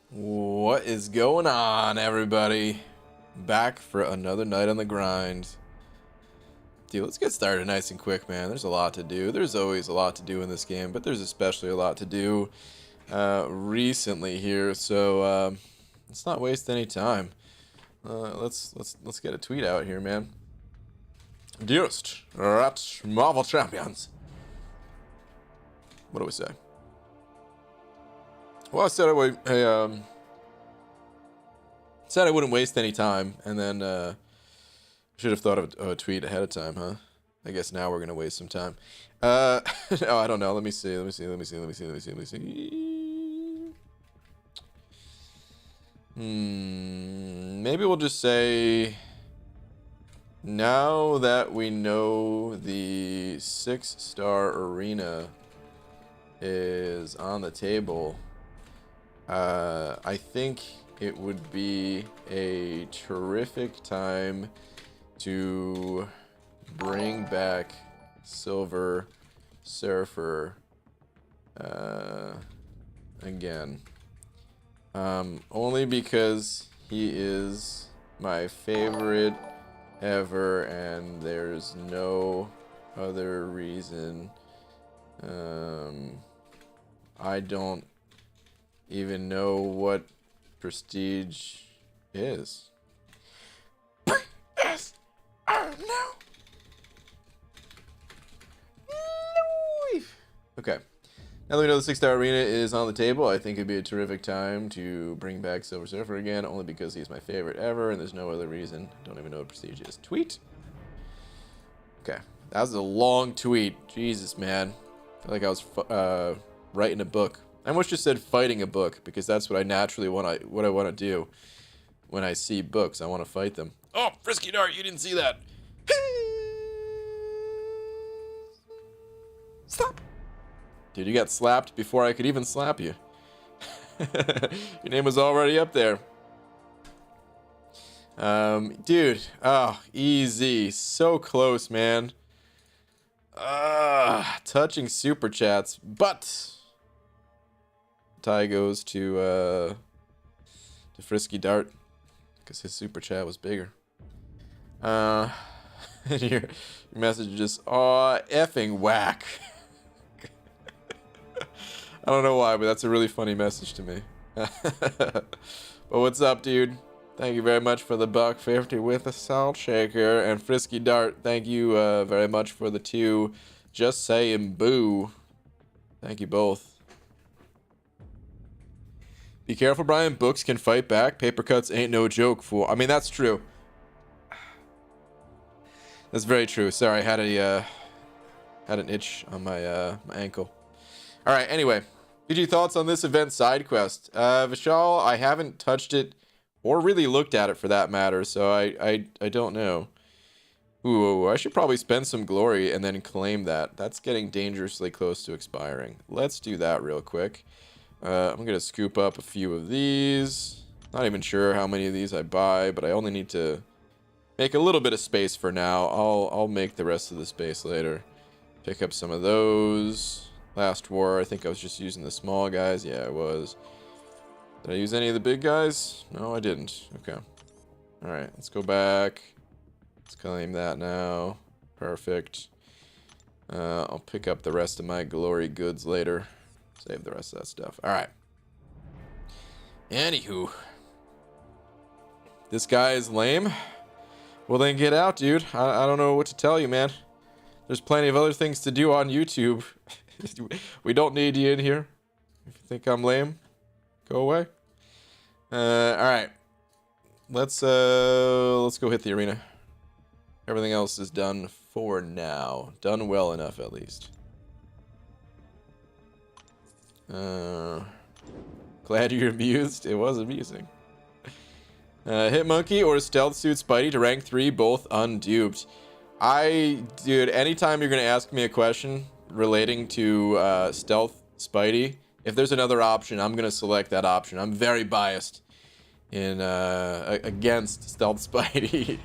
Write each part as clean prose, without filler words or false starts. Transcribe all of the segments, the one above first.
What is going on, everybody? Back for another night on the grind. Dude, let's get started nice and quick, man. There's a lot to do. There's always a lot to do in this game, but there's especially a lot to do recently here. So let's not waste any time. Let's get a tweet out here, man. Dearest Rat Marvel Champions. What do we say? Well, I said I wouldn't waste any time, and then should have thought of a tweet ahead of time, huh? I guess now we're gonna waste some time. No, I don't know. Let me see. Maybe we'll just say, now that we know the 6-star arena is on the table, I think it would be a terrific time to bring back Silver Surfer again. Only because he is my favorite ever, and there's no other reason. I don't even know what prestige is. Yes. Oh no. No. Okay. Now that we know the 6-star arena is on the table, I think it'd be a terrific time to bring back Silver Surfer again, only because he's my favorite ever, and there's no other reason. Don't even know what prestige is. Tweet. Okay. That was a long tweet. Jesus, man. I feel like I was writing a book. I almost just said fighting a book, because that's what I naturally want to do when I see books. I want to fight them. Oh, Frisky Dart, you didn't see that. Stop. Dude, you got slapped before I could even slap you. Your name was already up there. Dude, oh, easy. So close, man. Touching super chats, but tie goes to Frisky Dart because his super chat was bigger. Your message is just, aw, effing whack. I don't know why, but that's a really funny message to me. But what's up, dude? Thank you very much for the $1.50 with a salt shaker. And Frisky Dart, thank you very much for the 2. Just saying boo. Thank you both. Be careful, Brian. Books can fight back. Paper cuts ain't no joke, fool. I mean, that's true. That's very true. Sorry, I had an itch on my my ankle. All right. Anyway, GG thoughts on this event side quest. Vishal, I haven't touched it or really looked at it for that matter, so I don't know. Ooh, I should probably spend some glory and then claim that. That's getting dangerously close to expiring. Let's do that real quick. I'm gonna scoop up a few of these. Not even sure how many of these I buy, but I only need to make a little bit of space for now. I'll make the rest of the space later. Pick up some of those. Last war, I think I was just using the small guys. Yeah, I was. Did I use any of the big guys? No, I didn't. Okay. All right, let's go back. Let's claim that now. Perfect. I'll pick up the rest of my glory goods later. Save the rest of that stuff. All right. Anywho. This guy is lame. Well, then get out, dude. I don't know what to tell you, man. There's plenty of other things to do on YouTube. We don't need you in here. If you think I'm lame, go away. All right. Let's go hit the arena. Everything else is done for now. Done well enough, at least. Glad you're amused. It was amusing. Hit Monkey or Stealth Suit Spidey to rank 3, both unduped. Dude, anytime you're gonna ask me a question relating to Stealth Spidey, if there's another option, I'm gonna select that option. I'm very biased in against Stealth Spidey.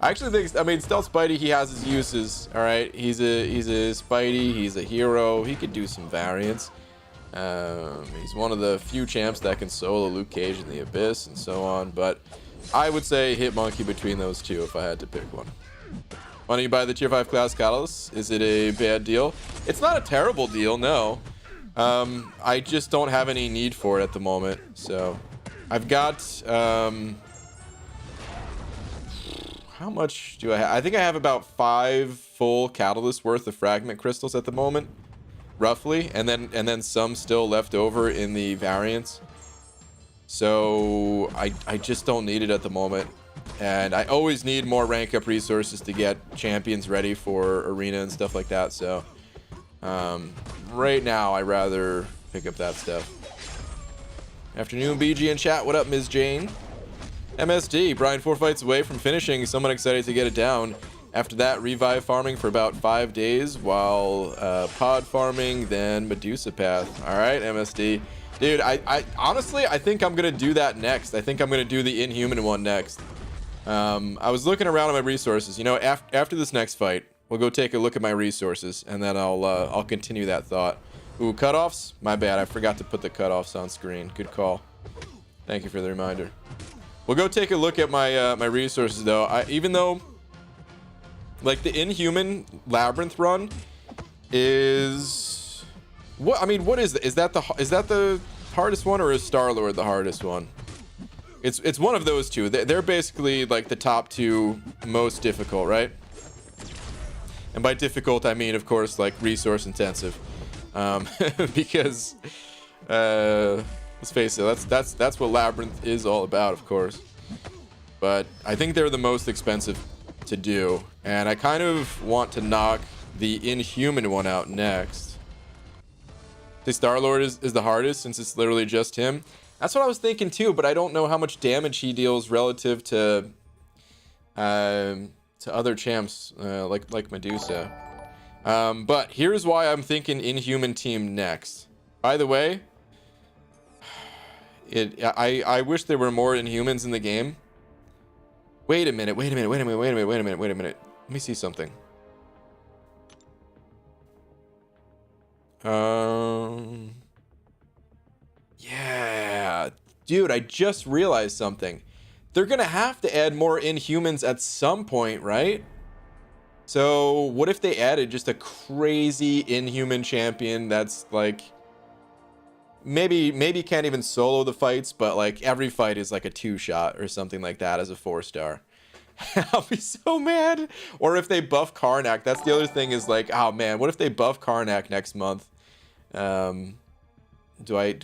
I actually think, I mean, Stealth Spidey, he has his uses. All right, he's a Spidey. He's a hero. He could do some variants. He's one of the few champs that can solo Luke Cage in the Abyss and so on, but I would say Hitmonkey between those two if I had to pick one. Why don't you buy the tier 5 class Colossus? Is it a bad deal? It's not a terrible deal, no. I just don't have any need for it at the moment. So I've got how much do I have? I think I have about 5 full catalyst worth of fragment crystals at the moment, roughly, and then some still left over in the variants. So I just don't need it at the moment. And I always need more rank up resources to get champions ready for arena and stuff like that. So right now I rather pick up that stuff. Afternoon BG in chat. What up, Ms. Jane? MSD, Brian 4 fights away from finishing. Someone excited to get it down. After that, revive farming for about 5 days while pod farming, then Medusa path. All right, MSD. Dude, I honestly, I think I'm gonna do that next. I think I'm gonna do the Inhuman one next. I was looking around at my resources. You know, after this next fight, we'll go take a look at my resources, and then I'll continue that thought. Ooh, cutoffs? My bad. I forgot to put the cutoffs on screen. Good call. Thank you for the reminder. We'll go take a look at my my resources though. Even though, like, the Inhuman Labyrinth run is what? I mean, what is that? Is that the hardest one, or is Star-Lord the hardest one? It's one of those two. They're basically like the top 2 most difficult, right? And by difficult, I mean, of course, like resource intensive, because let's face it, that's what Labyrinth is all about, of course. But I think they're the most expensive to do, and I kind of want to knock the Inhuman one out next. The Star-Lord is the hardest since it's literally just him. That's what I was thinking too, but I don't know how much damage he deals relative to other champs like Medusa. But here's why I'm thinking Inhuman team next. By the way, I wish there were more Inhumans in the game. Wait a minute. Let me see something. Yeah, dude, I just realized something. They're gonna have to add more Inhumans at some point, right? So what if they added just a crazy Inhuman champion that's like maybe can't even solo the fights, but like every fight is like a 2-shot or something like that as a 4-star. I'll be so mad. Or if they buff Karnak, that's the other thing, is like, oh man, what if they buff Karnak next month? Do I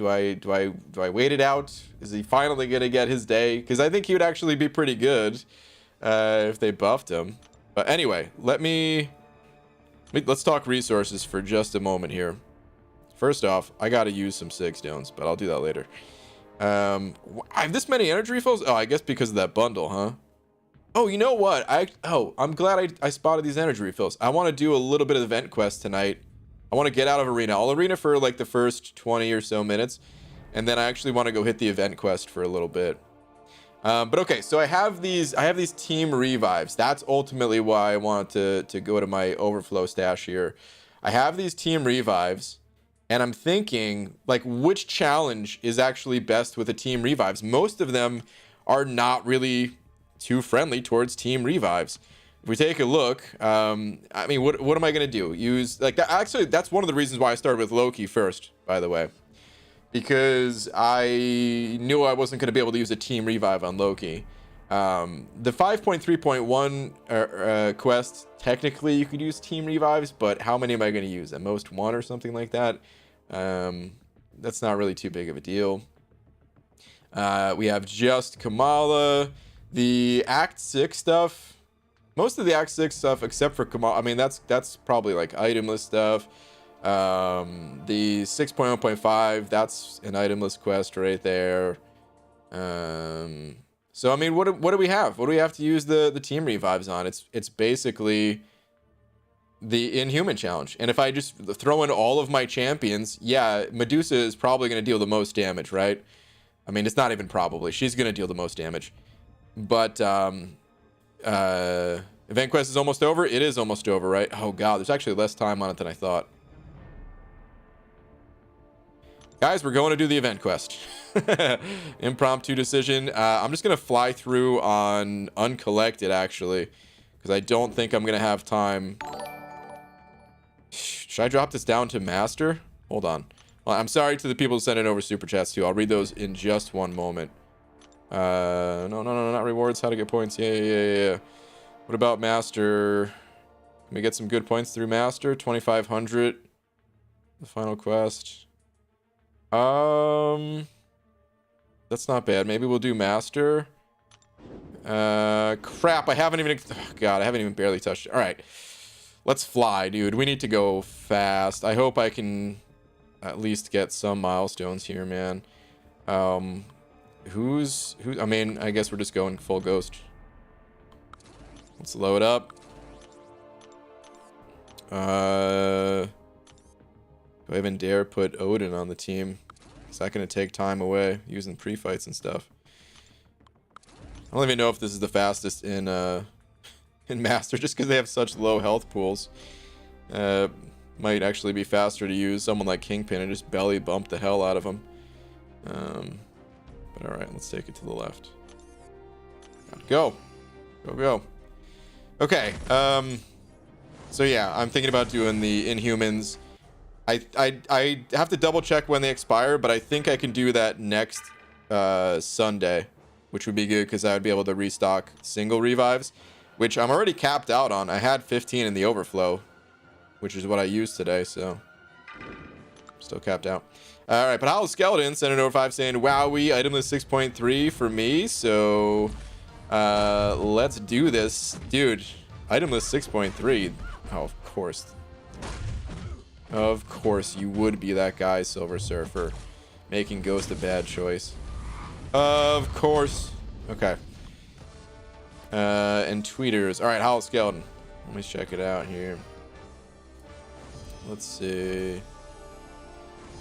wait it out? Is he finally gonna get his day? Because I think he would actually be pretty good if they buffed him. But anyway, let's talk resources for just a moment here. First off, I gotta use some Sig Stones, but I'll do that later. I have this many energy refills? Oh, I guess because of that bundle, huh? Oh, you know what? I'm glad I spotted these energy refills. I want to do a little bit of event quest tonight. I want to get out of arena. I'll arena for like the first 20 or so minutes, and then I actually want to go hit the event quest for a little bit. But okay, so I have these team revives. That's ultimately why I wanted to go to my overflow stash here. I have these team revives, and I'm thinking, like, which challenge is actually best with the team revives? Most of them are not really too friendly towards team revives. If we take a look, I mean, what am I gonna do? Use like that? Actually, that's one of the reasons why I started with Loki first, by the way, because I knew I wasn't gonna be able to use a team revive on Loki. The 5.3.1 quest, technically you could use team revives, but how many am I gonna use? At most 1 or something like that. That's not really too big of a deal. We have just Kamala. The Act 6 stuff, most of the Act 6 stuff except for Kamala, I mean, that's probably like itemless stuff. The 6.1.5, that's an itemless quest right there. So I mean, what do we have? What do we have to use the team revives on? It's basically the Inhuman challenge. And if I just throw in all of my champions, yeah, Medusa is probably going to deal the most damage, right? I mean, it's not even probably. She's going to deal the most damage. But event quest is almost over. It is almost over, right? Oh god, there's actually less time on it than I thought. Guys, we're going to do the event quest. Impromptu decision. I'm just going to fly through on uncollected, actually, because I don't think I'm going to have time. Should I drop this down to master? Hold on. Well, I'm sorry to the people who sent in over super chats, too. I'll read those in just one moment. No, not rewards. How to get points. Yeah. What about master? Can we get some good points through master? 2,500. The final quest. That's not bad. Maybe we'll do master. Crap, I haven't even, oh God, I haven't even barely touched it. All right, let's fly, dude. We need to go fast. I hope I can at least get some milestones here, man. Who's, I mean, I guess we're just going full ghost. Let's load up. Do I even dare put Odin on the team? Is that going to take time away using pre-fights and stuff? I don't even know if this is the fastest in Master, just because they have such low health pools. Might actually be faster to use someone like Kingpin and just belly bump the hell out of him. But alright, let's take it to the left. Go. Go. Okay, so yeah, I'm thinking about doing the Inhumans. I have to double check when they expire, but I think I can do that next Sunday, which would be good because I would be able to restock single revives, which I'm already capped out on. I had 15 in the overflow, which is what I used today, so still capped out. All right, but Hollow Skeleton sent an over 5 saying, "Wowee, item list 6.3 for me." So let's do this, dude. Item list 6.3. Oh, of course. Of course, you would be that guy, Silver Surfer, making Ghost a bad choice. Of course. Okay. And tweeters. All right, Hollow Skeleton. Let me check it out here. Let's see.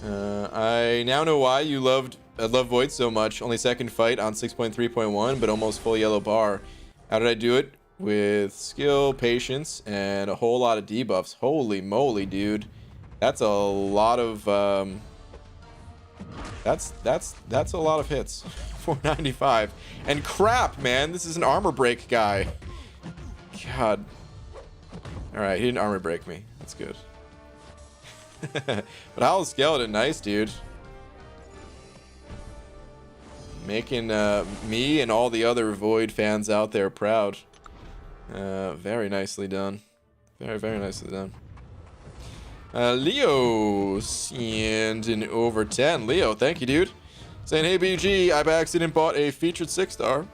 I now know why you love Void so much. Only second fight on 6.3.1, but almost full yellow bar. How did I do it? With skill, patience, and a whole lot of debuffs. Holy moly, dude. That's a lot of that's a lot of hits. 495. And crap, man, this is an armor break guy. God. All right, he didn't armor break me. That's good. But Hollow Skeleton, nice, dude. Making me and all the other Void fans out there proud. Very nicely done. Very nicely done. Leo and an over 10. Leo, thank you, dude. Saying, "Hey BG, I by accident bought a featured 6-star.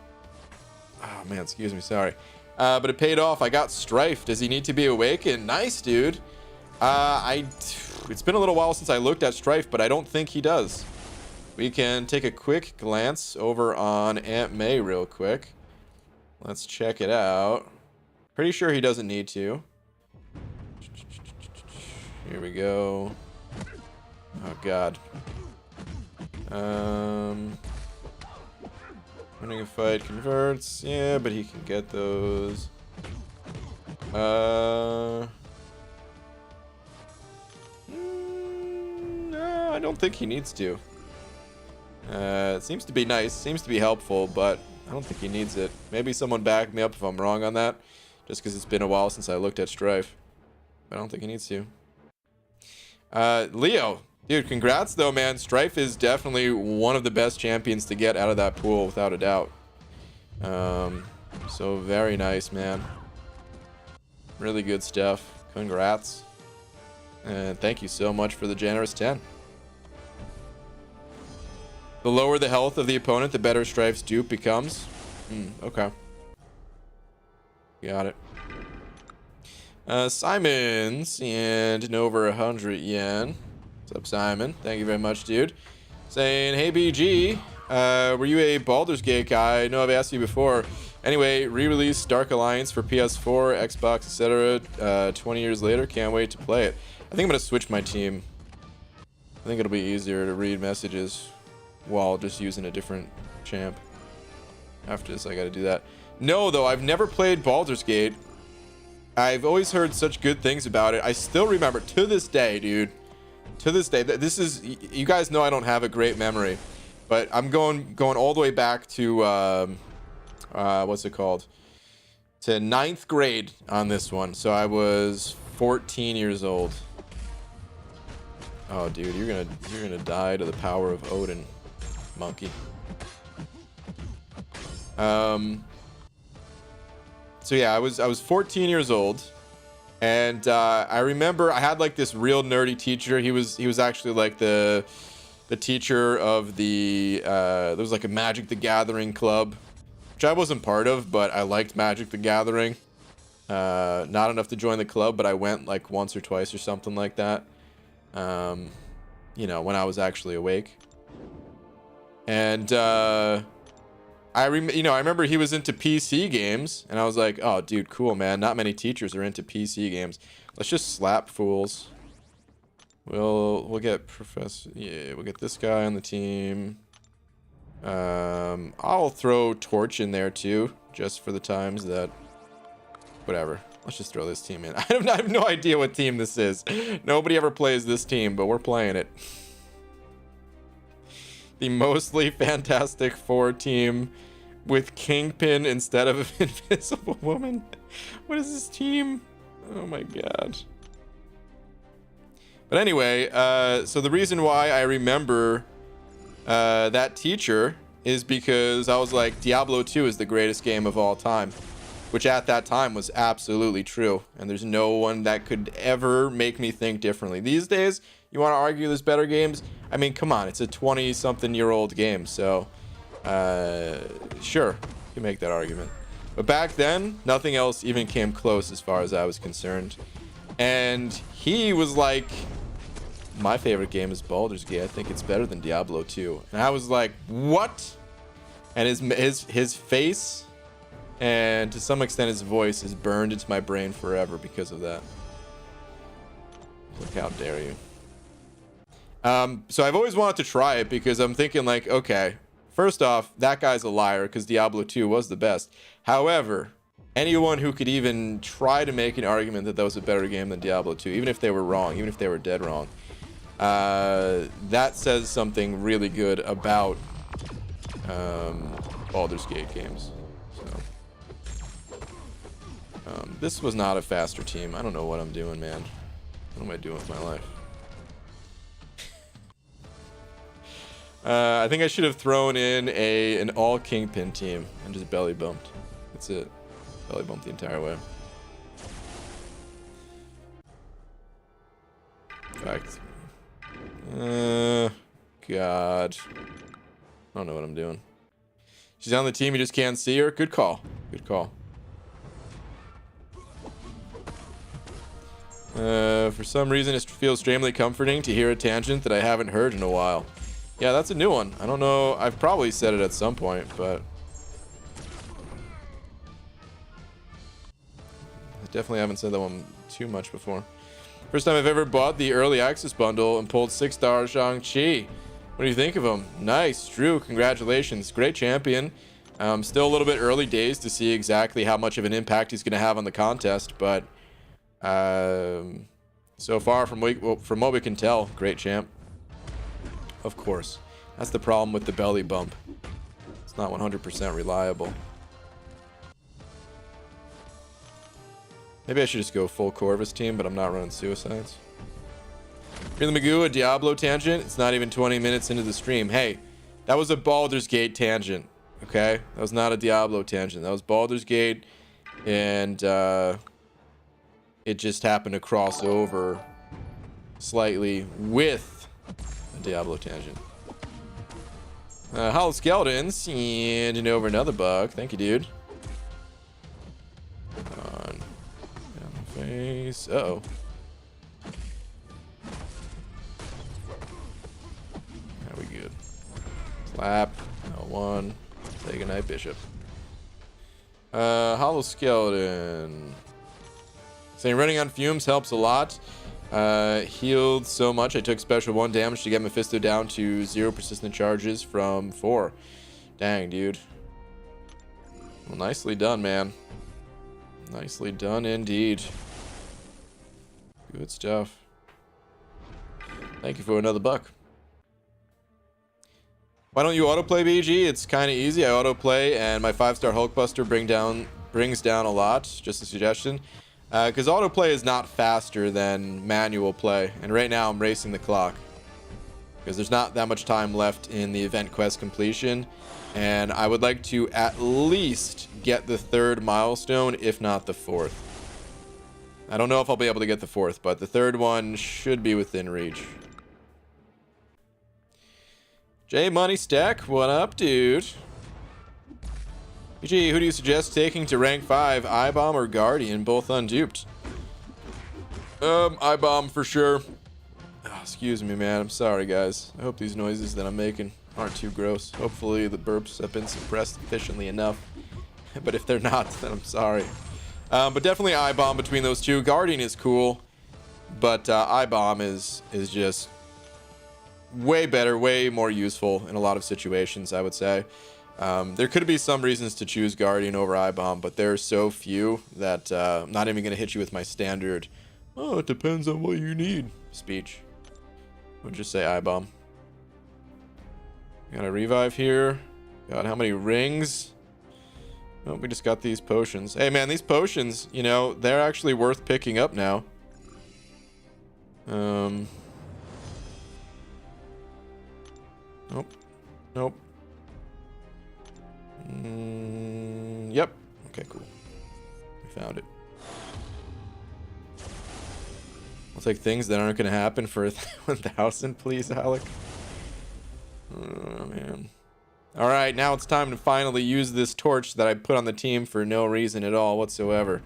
Oh man, excuse me, sorry. But it paid off. I got Strife. Does he need to be awakened? Nice, dude. It's been a little while since I looked at Strife, but I don't think he does. We can take a quick glance over on Aunt May real quick. Let's check it out. Pretty sure he doesn't need to. Here we go. Oh god. Winning a fight converts. Yeah, but he can get those. No, I don't think he needs to. It seems to be nice, seems to be helpful, but I don't think he needs it. Maybe someone back me up if I'm wrong on that, just because it's been a while since I looked at Strife. But I don't think he needs to. Leo, dude, congrats though, man. Strife is definitely one of the best champions to get out of that pool, without a doubt. So very nice, man. Really good stuff. Congrats. And thank you so much for the generous 10. The lower the health of the opponent, the better Strife's dupe becomes. Okay. Got it. Simon's and an over 100 yen. What's up, Simon? Thank you very much, dude. Saying, "Hey BG, were you a Baldur's Gate guy? I know I've asked you before. Anyway, re-release Dark Alliance for PS4, Xbox, etc. 20 years later. Can't wait to play it." I think I'm gonna switch my team. I think it'll be easier to read messages while just using a different champ. After this, I gotta do that. No, though, I've never played Baldur's Gate. I've always heard such good things about it. I still remember, to this day, dude, to this day, this is, you guys know I don't have a great memory, but I'm going all the way back to what's it called, to 9th grade on this one. So I was 14 years old. Oh dude, you're gonna die to the power of Odin, monkey. So yeah, I was 14 years old, and I remember I had like this real nerdy teacher. He was actually like the teacher of the there was like a Magic the Gathering club, which I wasn't part of, but I liked Magic the Gathering. Not enough to join the club, but I went like once or twice or something like that. You know, when I was actually awake. And I remember he was into PC games, and I was like, oh dude, cool man, not many teachers are into PC games. Let's just slap fools. We'll get we'll get this guy on the team. I'll throw Torch in there too, just for the times that, whatever. Let's just throw this team in. I have no idea what team this is. Nobody ever plays this team, but we're playing it. The mostly Fantastic Four team with Kingpin instead of Invisible Woman. What is this team? Oh my god. But anyway, so the reason why I remember that teacher is because I was like, Diablo 2 is the greatest game of all time, which at that time was absolutely true, and there's no one that could ever make me think differently. These days, you want to argue there's better games? I mean, come on, it's a 20-something-year-old game, so sure, you can make that argument. But back then, nothing else even came close as far as I was concerned. And he was like, my favorite game is Baldur's Gate. I think it's better than Diablo 2. And I was like, what? And his face, and to some extent his voice, is burned into my brain forever because of that. Like, how dare you. So I've always wanted to try it because I'm thinking like, okay, first off, that guy's a liar because Diablo 2 was the best. However, anyone who could even try to make an argument that that was a better game than Diablo 2, even if they were wrong, even if they were dead wrong, that says something really good about Baldur's Gate games. So, this was not a faster team. I don't know what I'm doing, man. What am I doing with my life? I think I should have thrown in an all Kingpin team and just belly bumped. That's it. Belly bumped the entire way. In fact, God, I don't know what I'm doing. She's on the team, you just can't see her. Good call. Good call. For some reason, it feels extremely comforting to hear a tangent that I haven't heard in a while. Yeah, that's a new one. I don't know. I've probably said it at some point, but I definitely haven't said that one too much before. First time I've ever bought the early access bundle and pulled 6-star Shang-Chi. What do you think of him? Nice, Drew. Congratulations. Great champion. Still a little bit early days to see exactly how much of an impact he's going to have on the contest, but so far from what we can tell, great champ. Of course. That's the problem with the belly bump. It's not 100% reliable. Maybe I should just go full Corvus team, but I'm not running suicides. Hear the Magoo, a Diablo tangent. It's not even 20 minutes into the stream. Hey, that was a Baldur's Gate tangent. Okay? That was not a Diablo tangent. That was Baldur's Gate, and it just happened to cross over slightly with a Diablo tangent. Hollow Skeletons, and over another bug. Thank you, dude. On down the face. Uh-oh. Are we good? Slap. L1. Say goodnight, Bishop. Hollow Skeleton. Saying running on fumes helps a lot. Healed so much I took special 1 damage to get Mephisto down to 0 persistent charges from 4. Dang, dude. Well, nicely done, man. Nicely done indeed. Good stuff. Thank you for another buck. Why don't you autoplay, BG? It's kind of easy. I autoplay, and my 5-star Hulkbuster brings down a lot. Just a suggestion. Because autoplay is not faster than manual play. And right now, I'm racing the clock. Because there's not that much time left in the event quest completion. And I would like to at least get the 3rd milestone, if not the 4th. I don't know if I'll be able to get the 4th, but the 3rd one should be within reach. J Money Stack, what up, dude? PG, who do you suggest taking to rank 5? iBomb or Guardian? Both unduped. iBomb for sure. Oh, excuse me, man. I'm sorry, guys. I hope these noises that I'm making aren't too gross. Hopefully the burps have been suppressed efficiently enough. But if they're not, then I'm sorry. But definitely iBomb between those two. Guardian is cool, but iBomb is just way better, way more useful in a lot of situations, I would say. There could be some reasons to choose Guardian over iBomb, but there are so few that I'm not even going to hit you with my standard, oh, it depends on what you need speech. We'll just say iBomb. Got a revive here. Got how many rings? Oh, we just got these potions. Hey, man, these potions, you know, they're actually worth picking up now. Nope. Nope. Yep. Okay, cool. We found it. I'll take things that aren't going to happen for 1,000, please, Alec. Oh, man. All right, now it's time to finally use this torch that I put on the team for no reason at all whatsoever.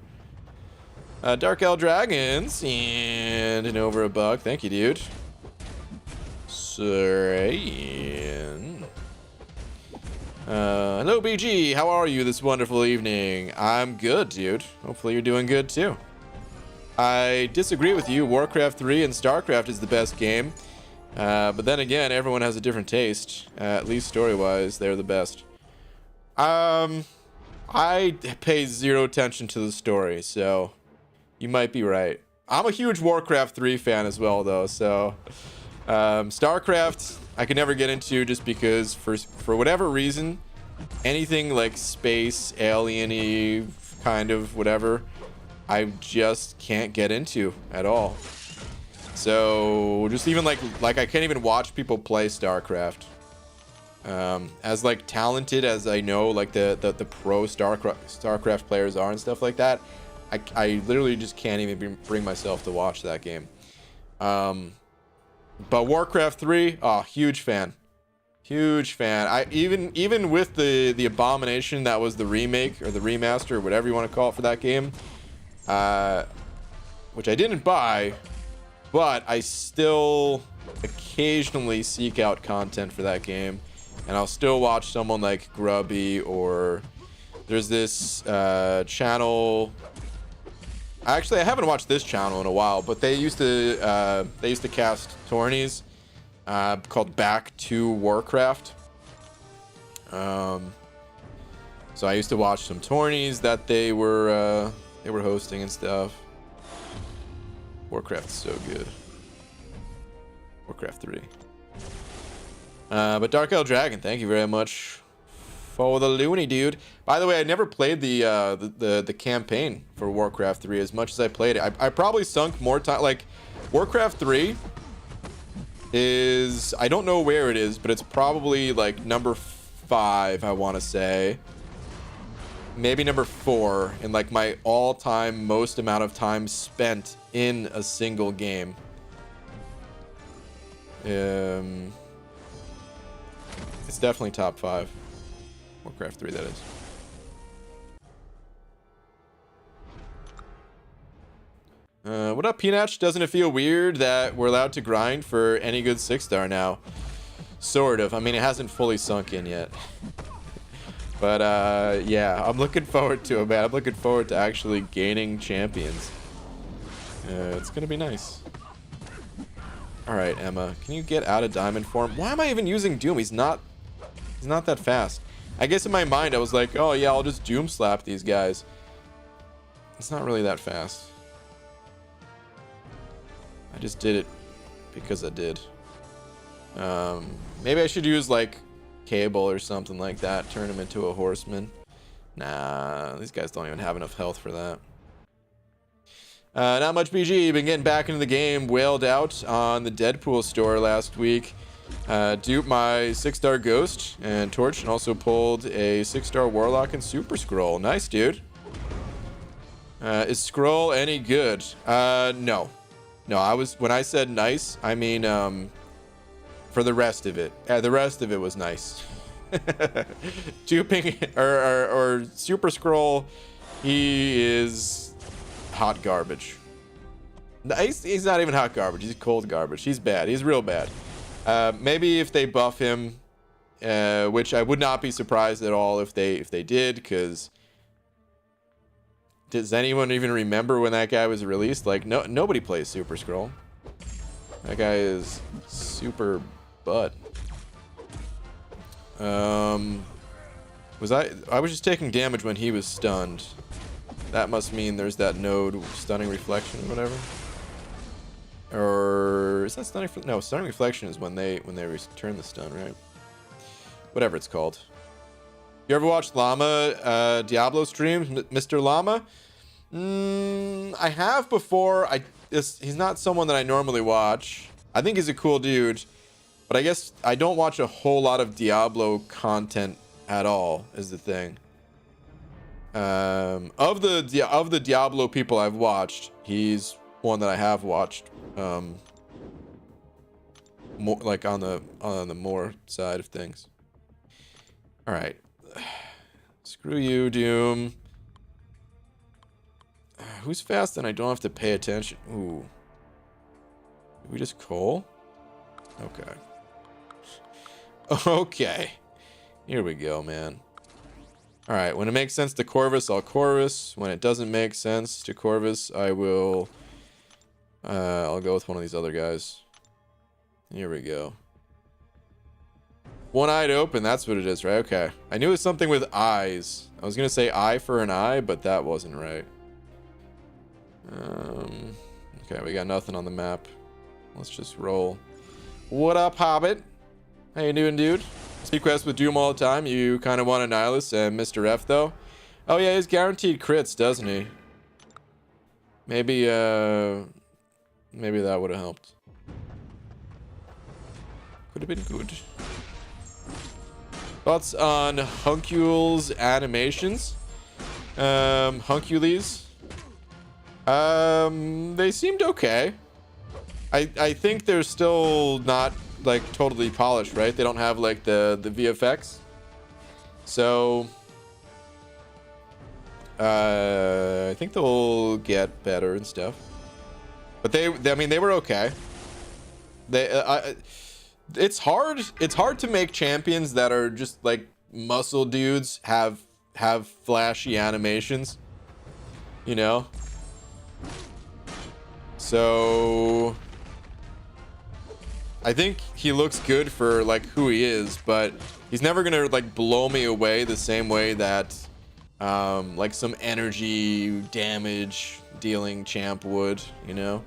Dark Elf Dragons and an over a buck. Thank you, dude. Hello, BG. How are you this wonderful evening? I'm good, dude. Hopefully you're doing good too. I disagree with you. Warcraft 3 and StarCraft is the best game. But then again, everyone has a different taste. At least story-wise, they're the best. I pay zero attention to the story, so you might be right. I'm a huge Warcraft 3 fan as well, though, so StarCraft I could never get into just because for whatever reason, anything like space, alien-y, kind of whatever, I just can't get into at all. So just even like I can't even watch people play StarCraft. As like talented as I know like the pro StarCraft players are and stuff like that, I literally just can't even bring myself to watch that game. But Warcraft 3, oh, huge fan. Huge fan. I even with the abomination that was the remake or the remaster or whatever you want to call it for that game, which I didn't buy, but I still occasionally seek out content for that game, and I'll still watch someone like Grubby, or there's this channel. Actually, I haven't watched this channel in a while, but they used to cast tourneys called Back to Warcraft. So I used to watch some tourneys that they were hosting and stuff. Warcraft's so good. Warcraft 3. But Dark Elf Dragon, thank you very much for the loony, dude. By the way, I never played the campaign for Warcraft 3 as much as I played it. I probably sunk more time. Like, Warcraft 3 is, I don't know where it is, but it's probably like number 5, I want to say. Maybe number 4 in like my all-time most amount of time spent in a single game. It's definitely top 5. Warcraft 3, that is. What up, Peanut? Doesn't it feel weird that we're allowed to grind for any good 6-star now? Sort of. I mean, it hasn't fully sunk in yet. But yeah, I'm looking forward to it, man. I'm looking forward to actually gaining champions. It's gonna be nice. All right, Emma, can you get out of diamond form? Why am I even using Doom? He's not that fast. I guess in my mind I was like, oh yeah, I'll just Doom slap these guys. It's not really that fast. I just did it because I did. Maybe I should use like cable or something like that. Turn him into a horseman. Nah, these guys don't even have enough health for that. Not much BG. Been getting back into the game. Wailed out on the Deadpool store last week. Duped my 6-star Ghost and Torch, and also pulled a 6-star Warlock and Super Scroll. Nice, dude. Is Scroll any good? No. No, when I said nice, I mean, for the rest of it. The rest of it was nice. Duping or Super Scroll, he is hot garbage. He's not even hot garbage. He's cold garbage. He's bad. He's real bad. Maybe if they buff him, which I would not be surprised at all if they did, because does anyone even remember when that guy was released? Like, nobody plays Super Scroll. That guy is super butt. I was just taking damage when he was stunned. That must mean there's that node stunning reflection or whatever. Or is that stunning? No, stunning reflection is when they return the stun, right? Whatever it's called. You ever watched Llama Diablo streams, Mr. Llama? I have before. He's not someone that I normally watch. I think he's a cool dude, but I guess I don't watch a whole lot of Diablo content at all. Is the thing. Of the Diablo people I've watched, he's one that I have watched. More like on the more side of things. All right. Screw you, Doom. Who's fast and I don't have to pay attention? Ooh. Did we just call? Okay. Okay. Here we go, man. All right. When it makes sense to Corvus, I'll Corvus. When it doesn't make sense to Corvus, I will... I'll go with one of these other guys. Here we go. One-eyed open, that's what it is, right? Okay. I knew it was something with eyes. I was gonna say eye for an eye, but that wasn't right. Okay, we got nothing on the map. Let's just roll. What up, Hobbit? How you doing, dude? Speed quest with Doom all the time. You kind of want a Nihilus and Mr. F, though? Oh, yeah, he's guaranteed crits, doesn't he? Maybe that would have helped. Could have been good. Thoughts on Huncule's animations? Huncules? They seemed okay. I think they're still not like totally polished, right? They don't have like the VFX. So I think they'll get better and stuff. But I mean, they were okay. It's hard to make champions that are just like muscle dudes have flashy animations, you know? So I think he looks good for like who he is, but he's never gonna like blow me away the same way that like some energy damage dealing champ would, you know?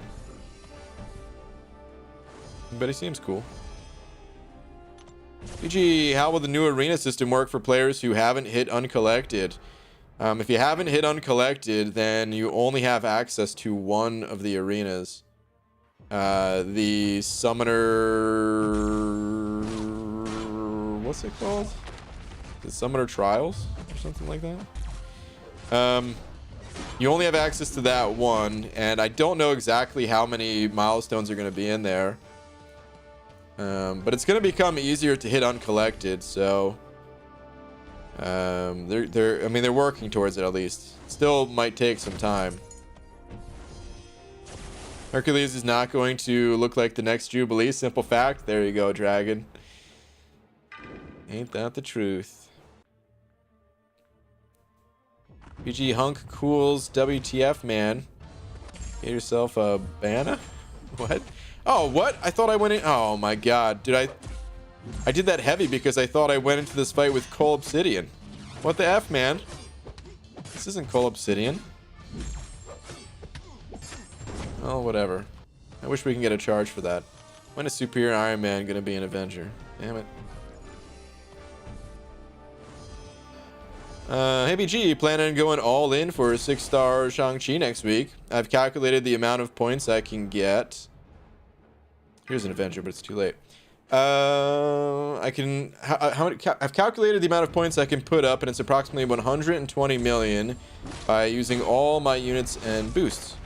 But he seems cool. PG, how will the new arena system work for players who haven't hit uncollected? If you haven't hit uncollected, then you only have access to one of the arenas. The Summoner... What's it called? The Summoner Trials? Or something like that? You only have access to that one, and I don't know exactly how many milestones are going to be in there. But it's going to become easier to hit uncollected, so... I mean, they're working towards it at least. Still might take some time. Hercules is not going to look like the next Jubilee. Simple fact. There you go, Dragon. Ain't that the truth? PG Hunk Cools WTF, man. Get yourself a banana? What? Oh, what? I thought I went in... Oh, my God. Dude, I did that heavy because I thought I went into this fight with Cole Obsidian. What the F, man? This isn't Cole Obsidian. Oh, whatever. I wish we can get a charge for that. When is Superior Iron Man gonna be an Avenger? Damn it. Hey BG, planning on going all in for a 6-star Shang-Chi next week. I've calculated the amount of points I can get. Here's an Avenger, but it's too late. I've calculated the amount of points I can put up, and it's approximately 120 million by using all my units and boosts.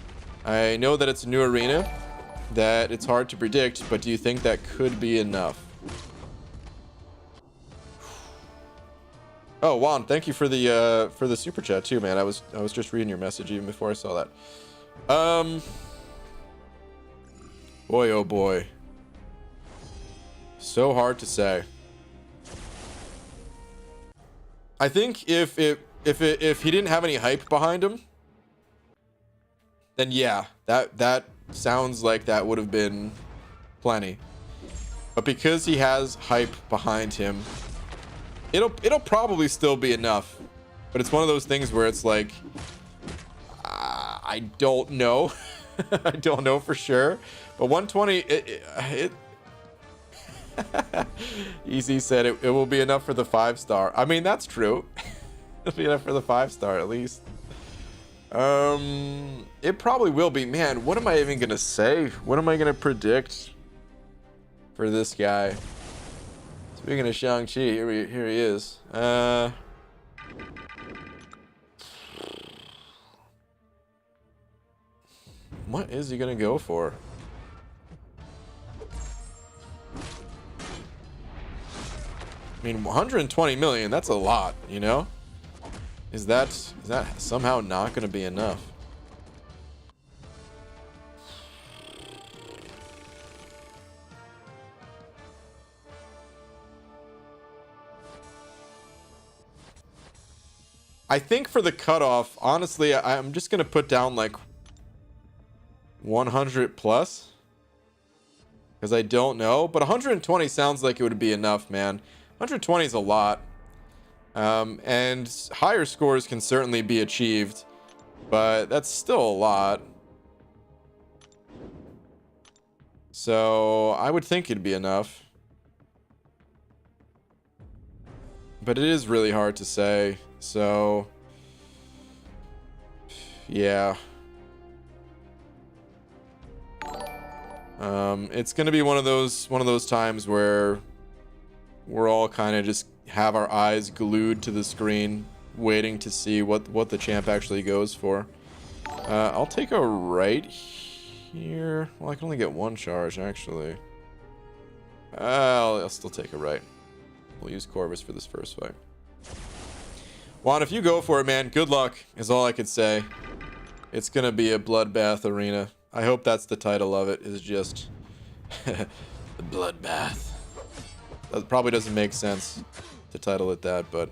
I know that it's a new arena, that it's hard to predict, but do you think that could be enough? Oh, Juan, thank you for the super chat too, man. I was just reading your message even before I saw that. Boy, oh boy. So hard to say. I think if he didn't have any hype behind him, then yeah, that sounds like that would have been plenty. But because he has hype behind him, it'll probably still be enough. But it's one of those things where it's like, I don't know. I don't know for sure. But 120, Easy said it will be enough for the 5-star. I mean, that's true. It'll be enough for the 5-star at least. It probably will be. Man, what am I even gonna say? What am I gonna predict for this guy? Speaking of Shang-Chi, here he is. What is he gonna go for? I mean, 120 million, that's a lot, you know? Is that somehow not gonna be enough? I think for the cutoff, honestly, I'm just gonna put down like 100 plus, because I don't know, but 120 sounds like it would be enough, man. 120 is a lot, and higher scores can certainly be achieved, but that's still a lot. So I would think it'd be enough, but it is really hard to say. So yeah, it's gonna be one of those times where we're all kind of just have our eyes glued to the screen, waiting to see what the champ actually goes for. I'll take a right here. Well, I can only get one charge actually. I'll still take a right. We'll use Corvus for this first fight. Juan, if you go for it, man, good luck is all I could say. It's gonna be a bloodbath arena. I hope that's the title of it, is just the bloodbath. That probably doesn't make sense to title it that, but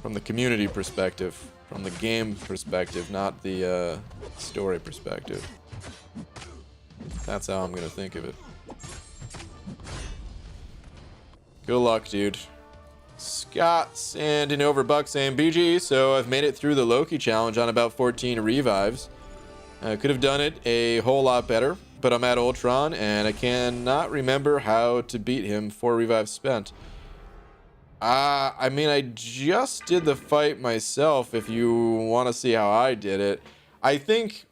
from the community perspective, from the game perspective, not the story perspective, that's how I'm gonna think of it. Good luck, dude. Scott sending over bucks saying, BG, so I've made it through the Loki challenge on about 14 revives. I could have done it a whole lot better, but I'm at Ultron and I cannot remember how to beat him. 4 revives spent. I mean, I just did the fight myself. If you want to see how I did it, I think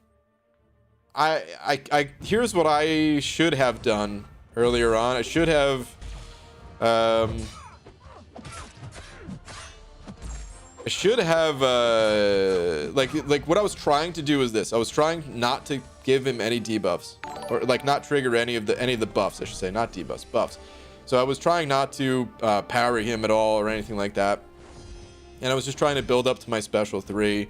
I here's what I should have done earlier on. I should have like what I was trying to do is this. I was trying not to give him any debuffs, or like not trigger any of the buffs, I should say, not debuffs, buffs. So I was trying not to parry him at all or anything like that, and I was just trying to build up to my special 3,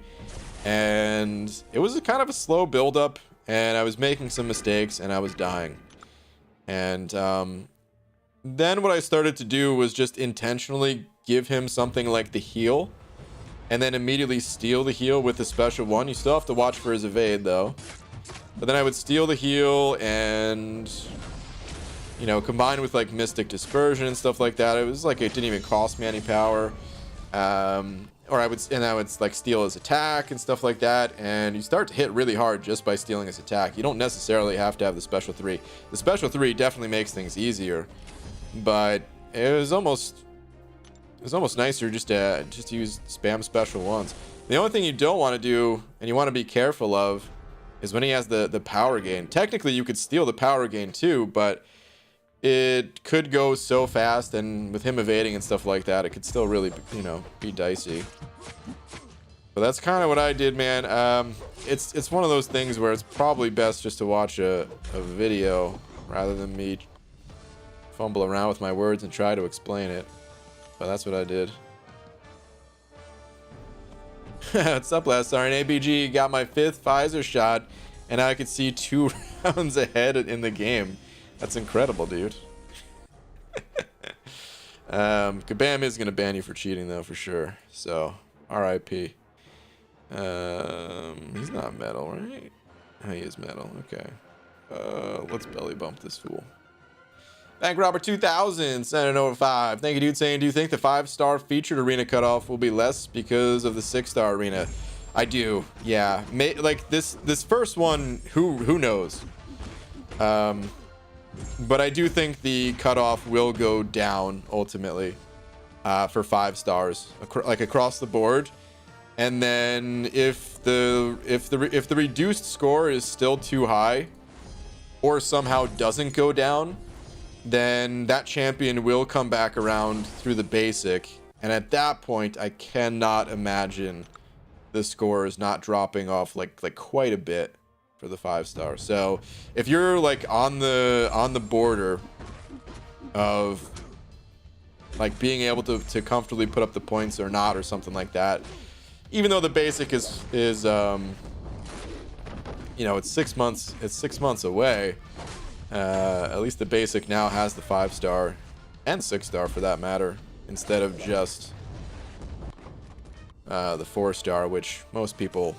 and it was kind of a slow build up, and I was making some mistakes and I was dying. And then what I started to do was just intentionally give him something like the heal, and then immediately steal the heal with the special 1. You still have to watch for his evade though. But then I would steal the heal and, you know, combined with like Mystic Dispersion and stuff like that. It was like it didn't even cost me any power. or I would like steal his attack and stuff like that, and you start to hit really hard just by stealing his attack. You don't necessarily have to have the special 3. The special 3 definitely makes things easier, but it was almost nicer just to use spam special ones. The only thing you don't want to do, and you want to be careful of, is when he has the power gain. Technically, you could steal the power gain too, but it could go so fast, and with him evading and stuff like that, it could still really, you know, be dicey. But that's kind of what I did, man. It's one of those things where it's probably best just to watch a video rather than me fumble around with my words and try to explain it. But that's what I did. What's up, last Sorry, ABG got my 5th Pfizer shot, and I could see 2 rounds ahead in the game. That's incredible, dude. Kabam is gonna ban you for cheating though, for sure. So, RIP. He's not metal, right? Oh, he is metal. Okay. Let's belly bump this fool. Bank Robber 2000 sent an over 5. Thank you, dude. Saying, do you think the 5-star featured arena cutoff will be less because of the 6-star arena? I do. Yeah. Like this first one, who knows? But I do think the cutoff will go down ultimately for 5 stars, like across the board. And then if the reduced score is still too high, or somehow doesn't go down, then that champion will come back around through the basic, and at that point I cannot imagine the scores not dropping off like quite a bit for the 5-star. So if you're like on the border of like being able to comfortably put up the points or not, or something like that, even though the basic is you know, it's 6 months away, at least the basic now has the 5-star and 6-star for that matter, instead of just the 4-star, which most people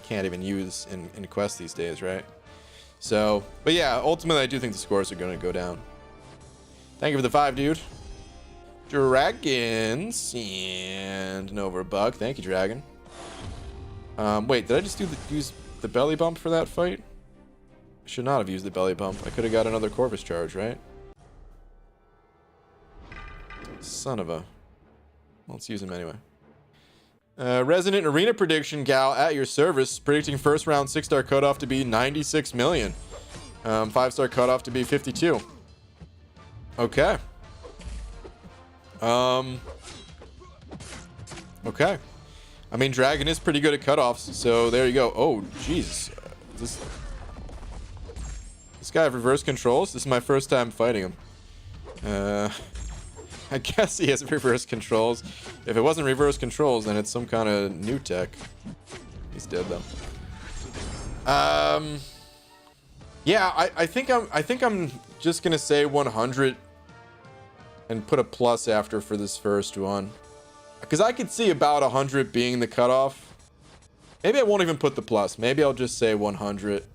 can't even use in Quest these days, right? So, but yeah, ultimately I do think the scores are going to go down. Thank you for the 5, dude. Dragons and an overbug. Thank you, Dragon. Wait, did I just use the belly bump for that fight? I should not have used the belly bump. I could have got another Corvus charge, right? Son of a... Well, let's use him anyway. Resident Arena prediction, Gal, at your service. Predicting first round 6-star cutoff to be 96 million. 5-star cutoff to be 52. Okay. Okay. I mean, Dragon is pretty good at cutoffs, so there you go. Oh, jeez. This guy have reverse controls? This is my first time fighting him. I guess he has reverse controls. If it wasn't reverse controls, then it's some kind of new tech. He's dead though. Yeah, I think I'm just gonna say 100 and put a plus after for this first one, because I could see about 100 being the cutoff. Maybe I won't even put the plus. Maybe I'll just say 100.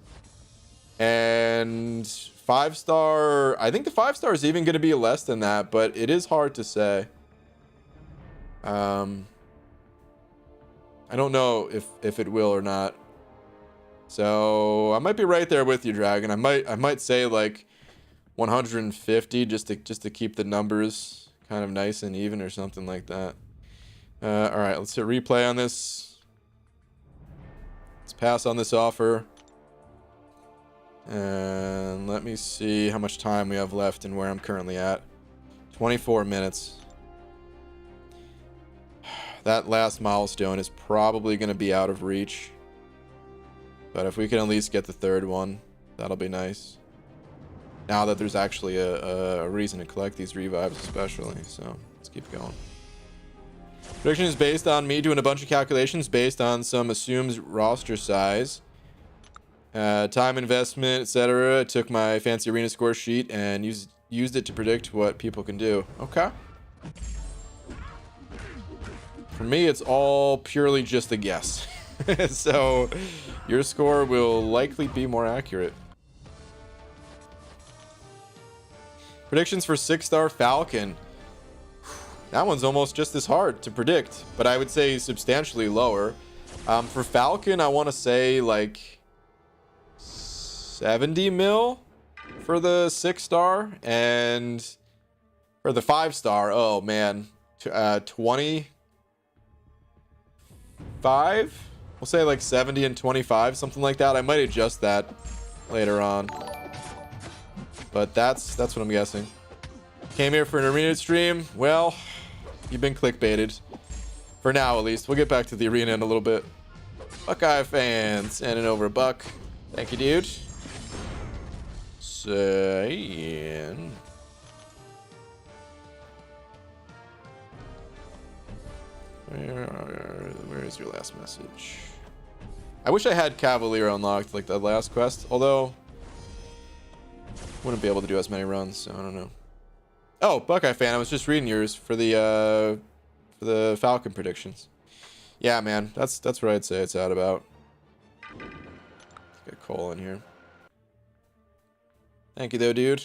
And 5-star, I think the 5-star is even going to be less than that, but it is hard to say. I don't know if it will or not. So I might be right there with you, Dragon. I might say like 150 just to keep the numbers kind of nice and even or something like that. All right, let's hit replay on this. Let's pass on this offer. And let me see how much time we have left and where I'm currently at. 24 minutes. That last milestone is probably going to be out of reach. But if we can at least get the 3rd one, that'll be nice. Now that there's actually a reason to collect these revives especially. So let's keep going. Prediction is based on me doing a bunch of calculations based on some assumed roster size. Time investment, etc. I took my fancy arena score sheet and used it to predict what people can do. Okay. For me, it's all purely just a guess. So your score will likely be more accurate. Predictions for 6-star Falcon. That one's almost just as hard to predict, but I would say substantially lower. For Falcon, I want to say like 70 mil for the 6-star, and for the 5-star, oh man, 25. We'll say like 70 and 25, something like that. I might adjust that later on, but that's what I'm guessing. Came here for an arena stream. Well, you've been clickbaited for now, at least. We'll get back to the arena in a little bit. Buckeye fans, sending over a buck. Thank you, dude. Saying. Where is your last message? I wish I had Cavalier unlocked like the last quest, although wouldn't be able to do as many runs, so I don't know. Oh, Buckeye fan, I was just reading yours for the Falcon predictions. Yeah, man, that's what I'd say it's at about. Let's get Cole in here. Thank you though, dude.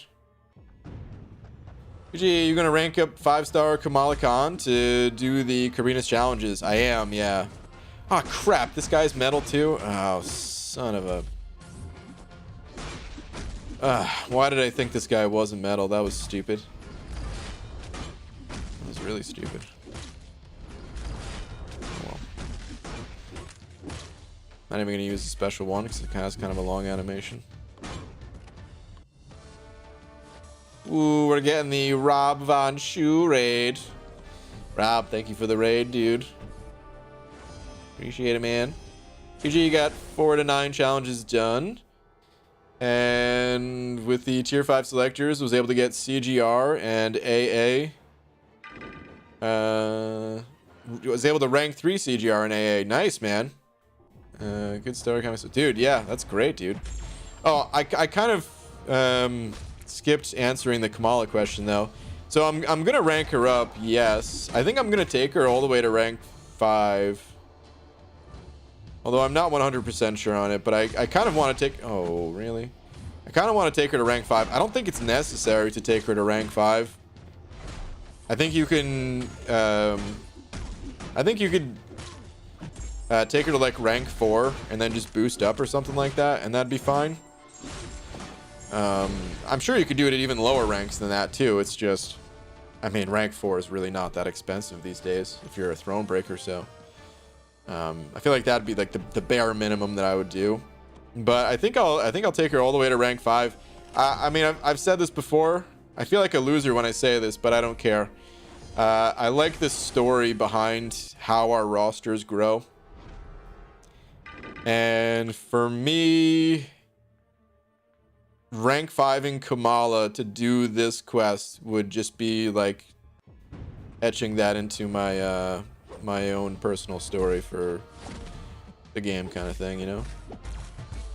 PG, you gonna rank up 5-star Kamala Khan to do the Karina's challenges? I am, yeah. Oh crap, this guy's metal too? Oh, son of a... why did I think this guy wasn't metal? That was stupid. That was really stupid. Oh, well. Not even gonna use a special one because it has kind of a long animation. Ooh, we're getting the Rob Von Schu raid. Rob, thank you for the raid, dude. Appreciate it, man. PG, you got 4 to 9 challenges done. And with the tier 5 selectors, was able to get CGR and AA. Was able to rank 3 CGR and AA. Nice, man. Good story coming. Dude, yeah, that's great, dude. Oh, I kind of skipped answering the Kamala question though. So I'm gonna rank her up, yes. I think I'm gonna take her all the way to rank 5. Although I'm not 100% sure on it, but I kind of want to take... Oh, really? I kind of want to take her to rank 5. I don't think it's necessary to take her to rank 5. I think you can... I think you could take her to like rank 4 and then just boost up or something like that, and that'd be fine. I'm sure you could do it at even lower ranks than that too. It's just... I mean, rank 4 is really not that expensive these days if you're a throne breaker, so... I feel like that'd be like the bare minimum that I would do, but I think I'll take her all the way to rank 5. I mean, I've said this before. I feel like a loser when I say this, but I don't care. I like the story behind how our rosters grow, and for me, rank 5ing Kamala to do this quest would just be like etching that into my my own personal story for the game kind of thing, you know?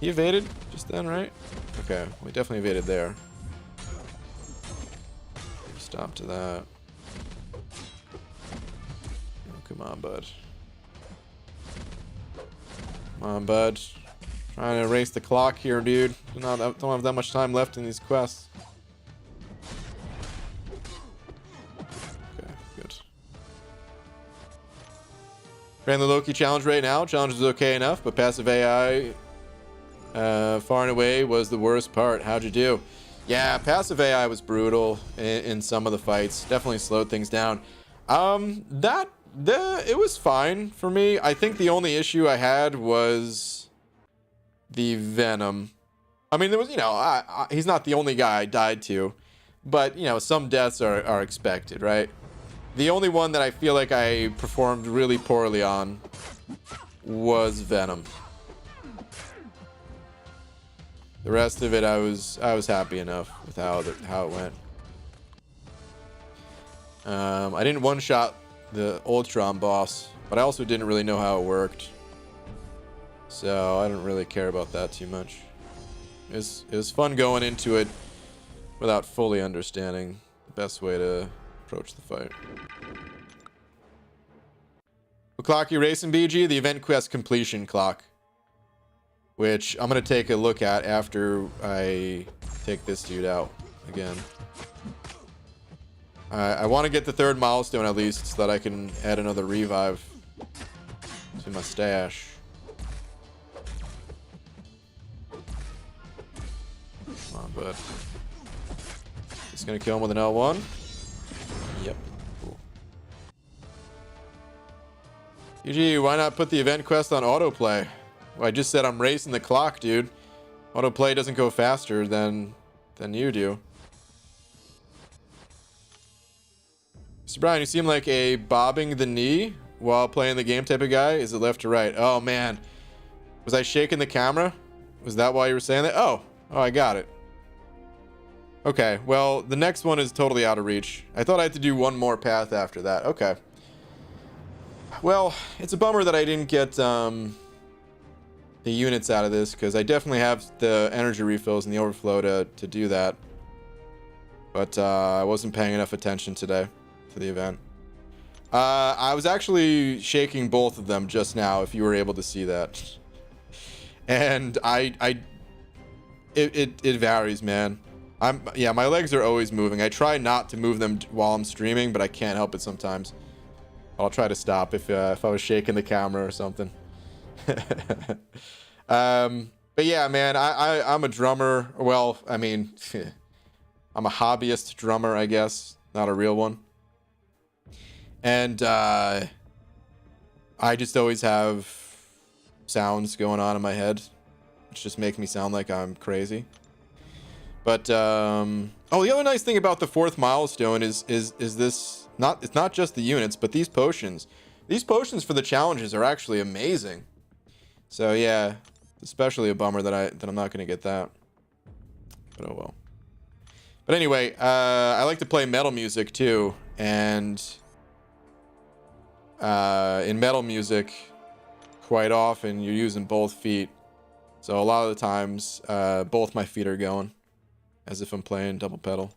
He evaded just then, right? Okay, we definitely evaded there. Stop to that. Oh, come on, bud. Come on, bud. Trying to race the clock here, dude. Don't have that much time left in these quests. Ran the Loki challenge right now. Challenge was okay enough, but passive AI far and away was the worst part. How'd you do? Yeah, passive AI was brutal in some of the fights. Definitely slowed things down. It was fine for me. I think the only issue I had was the Venom. I mean, there was, you know, he's not the only guy I died to, but you know, some deaths are expected, right? The only one that I feel like I performed really poorly on was Venom. The rest of it, I was happy enough with how it went. I didn't one-shot the Ultron boss, but I also didn't really know how it worked, so I didn't really care about that too much. It was fun going into it without fully understanding the best way to approach the fight. What clock you racing, BG? The event quest completion clock, which I'm gonna take a look at after I take this dude out again. I want to get the 3rd milestone at least so that I can add another revive to my stash. Come on, bud. Just gonna kill him with an L1. Yep. Cool. GG, why not put the event quest on autoplay? Well, I just said I'm racing the clock, dude. Autoplay doesn't go faster than you do. Mr. Brian, you seem like a bobbing the knee while playing the game type of guy. Is it left or right? Oh, man. Was I shaking the camera? Was that why you were saying that? Oh, I got it. Okay, well, the next one is totally out of reach. I thought I had to do one more path after that. Okay. Well, it's a bummer that I didn't get the units out of this, because I definitely have the energy refills and the overflow to do that. But I wasn't paying enough attention today to the event. I was actually shaking both of them just now, if you were able to see that. And it varies, man. Yeah, my legs are always moving. I try not to move them while I'm streaming, but I can't help it sometimes. I'll try to stop if I was shaking the camera or something. But yeah, man, I'm a drummer. Well, I mean, I'm a hobbyist drummer, I guess, not a real one. And I just always have sounds going on in my head, which just makes me sound like I'm crazy. But oh, the other nice thing about the 4th milestone is this, it's not just the units, but these potions. These potions for the challenges are actually amazing. So yeah, especially a bummer that I'm not going to get that. But oh well. But anyway, I like to play metal music too, and in metal music, quite often you're using both feet. So a lot of the times, both my feet are going, as if I'm playing double pedal.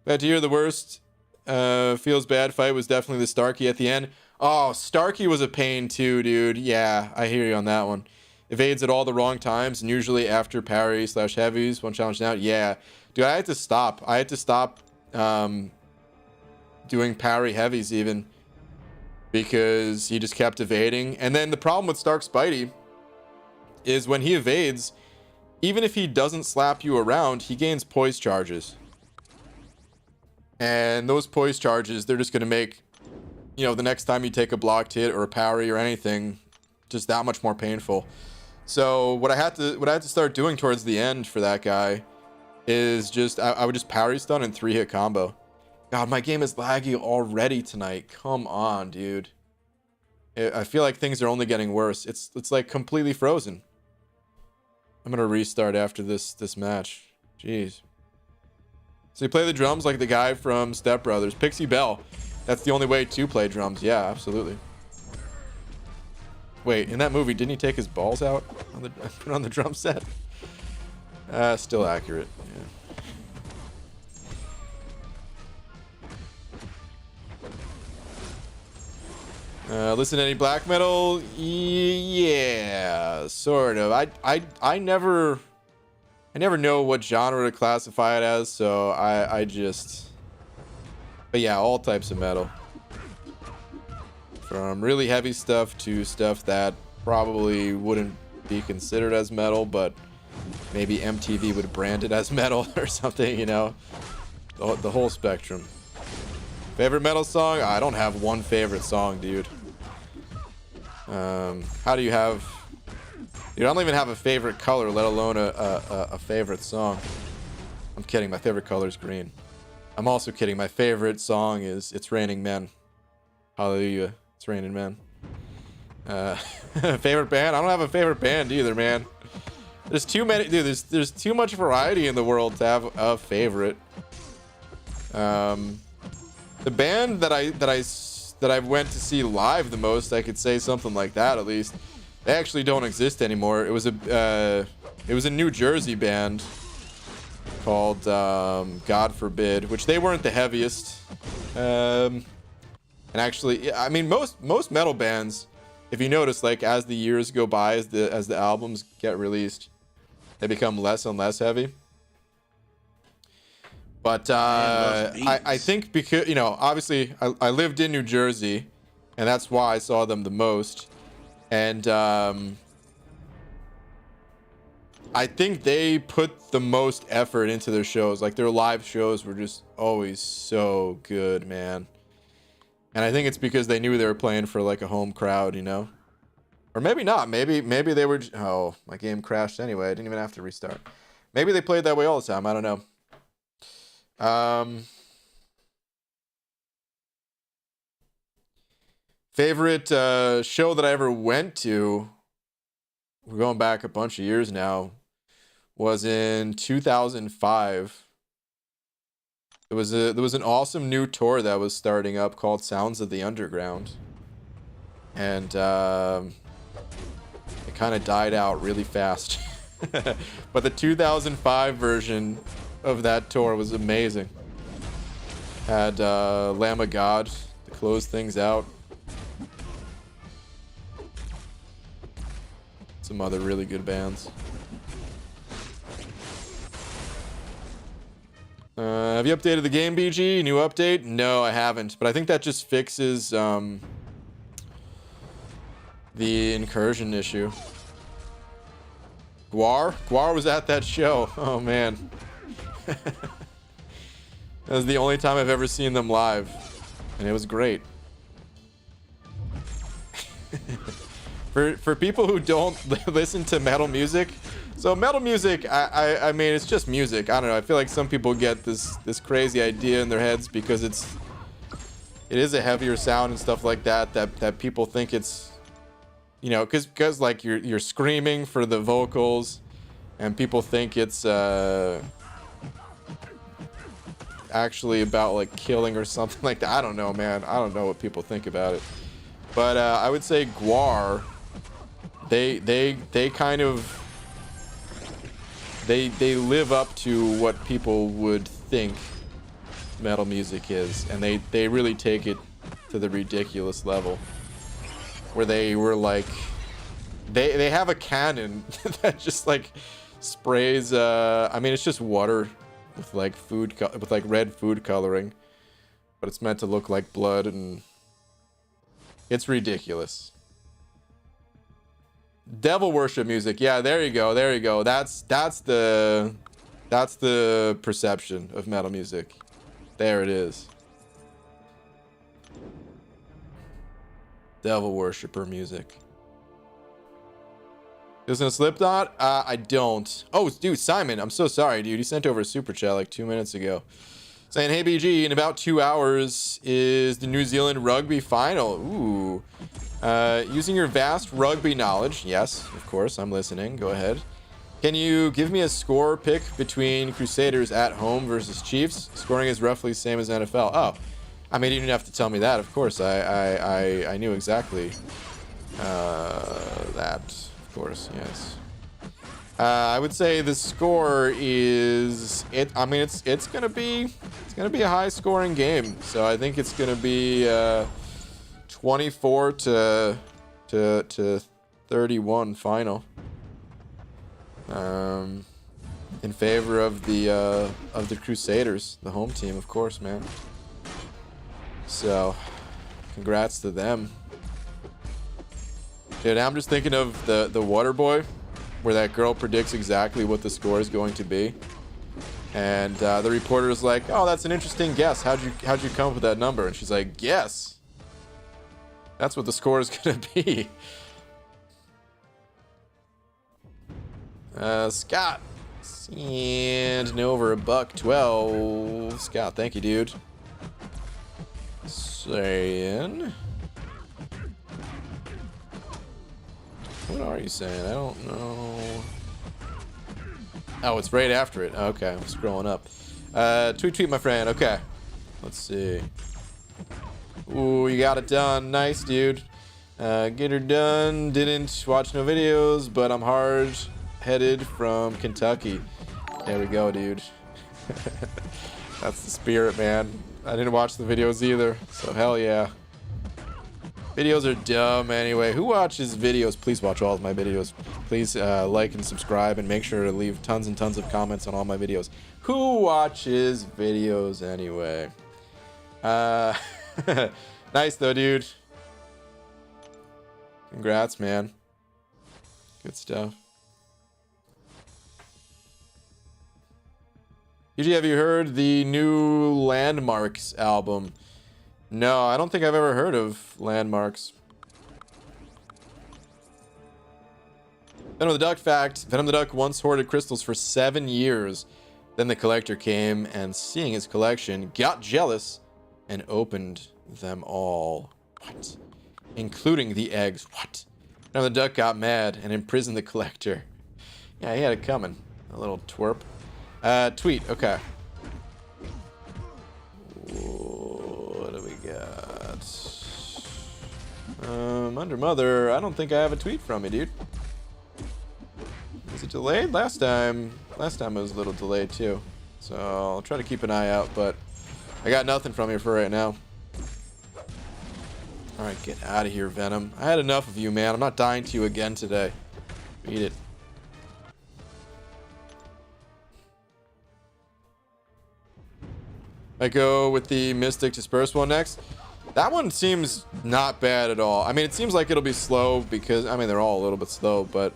Bad to hear the worst. Feels bad fight was definitely the Starkey at the end. Oh, Starkey was a pain too, dude. Yeah, I hear you on that one. Evades at all the wrong times, and usually after parry / heavies. One challenge now. Yeah, dude, I had to stop. I had to stop doing parry heavies even, because he just kept evading. And then the problem with Stark Spidey is when he evades, even if he doesn't slap you around, he gains poise charges. And those poise charges, they're just going to make, you know, the next time you take a blocked hit or a parry or anything, just that much more painful. So what I had to start doing towards the end for that guy is just, I would just parry stun and 3-hit combo. God, my game is laggy already tonight. Come on, dude. I feel like things are only getting worse. It's like completely frozen. I'm gonna restart after this match. Jeez. So you play the drums like the guy from Step Brothers, Pixie Bell. That's the only way to play drums. Yeah, absolutely. Wait, in that movie, didn't he take his balls out on put on the drum set? Still accurate. Yeah. Listen to any black metal? Yeah, sort of. I never know what genre to classify it as, so I just. But yeah, all types of metal. From really heavy stuff to stuff that probably wouldn't be considered as metal, but maybe MTV would brand it as metal or something, you know. The whole spectrum. Favorite metal song? I don't have one favorite song, dude. How do you have... Dude, I don't even have a favorite color, let alone a favorite song. I'm kidding, my favorite color is green. I'm also kidding, my favorite song is It's Raining Men. Hallelujah. It's Raining Men. Favorite band? I don't have a favorite band either, man. There's too many, dude. There's too much variety in the world to have a favorite. The band that I went to see live the most, I could say something like that at least. They actually don't exist anymore. It was a New Jersey band called God Forbid, which they weren't the heaviest. And actually, I mean, most metal bands, if you notice, like as the years go by, as the albums get released, they become less and less heavy. But I think because, you know, obviously I lived in New Jersey, and that's why I saw them the most. And I think they put the most effort into their shows. Like, their live shows were just always so good, man. And I think it's because they knew they were playing for like a home crowd, you know? Or maybe not. Maybe they were... Oh, my game crashed anyway. I didn't even have to restart. Maybe they played that way all the time. I don't know. Favorite show that I ever went to, we're going back a bunch of years now, was in 2005. There was an awesome new tour that was starting up called Sounds of the Underground. And it kind of died out really fast. But the 2005 version of that tour was amazing. Had Lamb of God to close things out. Some other really good bands. Have you updated the game, BG? New update? No, I haven't. But I think that just fixes the incursion issue. Guar was at that show. Oh, man. That was the only time I've ever seen them live. And it was great. For people who don't listen to metal music, so metal music, I mean, it's just music. I don't know. I feel like some people get this crazy idea in their heads because it is a heavier sound and stuff like that people think it's, you know, because like you're screaming for the vocals, and people think it's actually about like killing or something like that. I don't know, man. I don't know what people think about it. But I would say Guar, they kind of they live up to what people would think metal music is, and they really take it to the ridiculous level where they were like they have a cannon that just like sprays I mean, it's just water with like red food coloring, but it's meant to look like blood, and it's ridiculous. Devil worship music. Yeah, there you go. There you go. That's the perception of metal music. There it is. Devil worshiper music. Listen to Slipknot? I don't. Oh, dude, Simon, I'm so sorry, dude. You sent over a super chat like 2 minutes ago. Saying, hey, BG, in about 2 hours is the New Zealand rugby final. Ooh. Using your vast rugby knowledge. Yes, of course, I'm listening. Go ahead. Can you give me a score pick between Crusaders at home versus Chiefs? Scoring is roughly the same as NFL. Oh, I mean, you didn't have to tell me that. Of course, I knew exactly that. Of course, yes. I would say the score is I mean, it's gonna be a high scoring game. So I think it's gonna be 24 to 31 final. In favor of the Crusaders, the home team, of course, man. So, congrats to them. Dude, I'm just thinking of the Waterboy, where that girl predicts exactly what the score is going to be, and the reporter is like, "Oh, that's an interesting guess. How'd you come up with that number?" And she's like, "Guess. That's what the score is gonna be." Scott, and over $112. Scott, thank you, dude. Saying, what are you saying? I don't know. Oh, it's right after it. Okay, I'm scrolling up. Tweet, my friend. Okay, let's see. Ooh, you got it done. Nice, dude. Get her done. Didn't watch no videos, but I'm hard-headed from Kentucky. There we go, dude. That's the spirit, man. I didn't watch the videos either, so hell yeah. Videos are dumb anyway. Who watches videos? Please watch all of my videos. Please like and subscribe and make sure to leave tons and tons of comments on all my videos. Who watches videos anyway? Nice though, dude. Congrats, man. Good stuff. UG, have you heard the new Landmarks album? No, I don't think I've ever heard of Landmarks. Venom the Duck fact. Venom the Duck once hoarded crystals for 7 years. Then the collector came and, seeing his collection, got jealous and opened them all. What? Including the eggs. What? Venom the Duck got mad and imprisoned the collector. Yeah, he had it coming. A little twerp. Tweet. Okay. What do we got? Under Mother, I don't think I have a tweet from you, dude. Is it delayed? Last time it was a little delayed too. So I'll try to keep an eye out, but I got nothing from you for right now. Alright, get out of here, Venom. I had enough of you, man. I'm not dying to you again today. Beat it. I go with the Mystic Disperse one next. That one seems not bad at all. I mean, it seems like it'll be slow because, I mean, they're all a little bit slow, but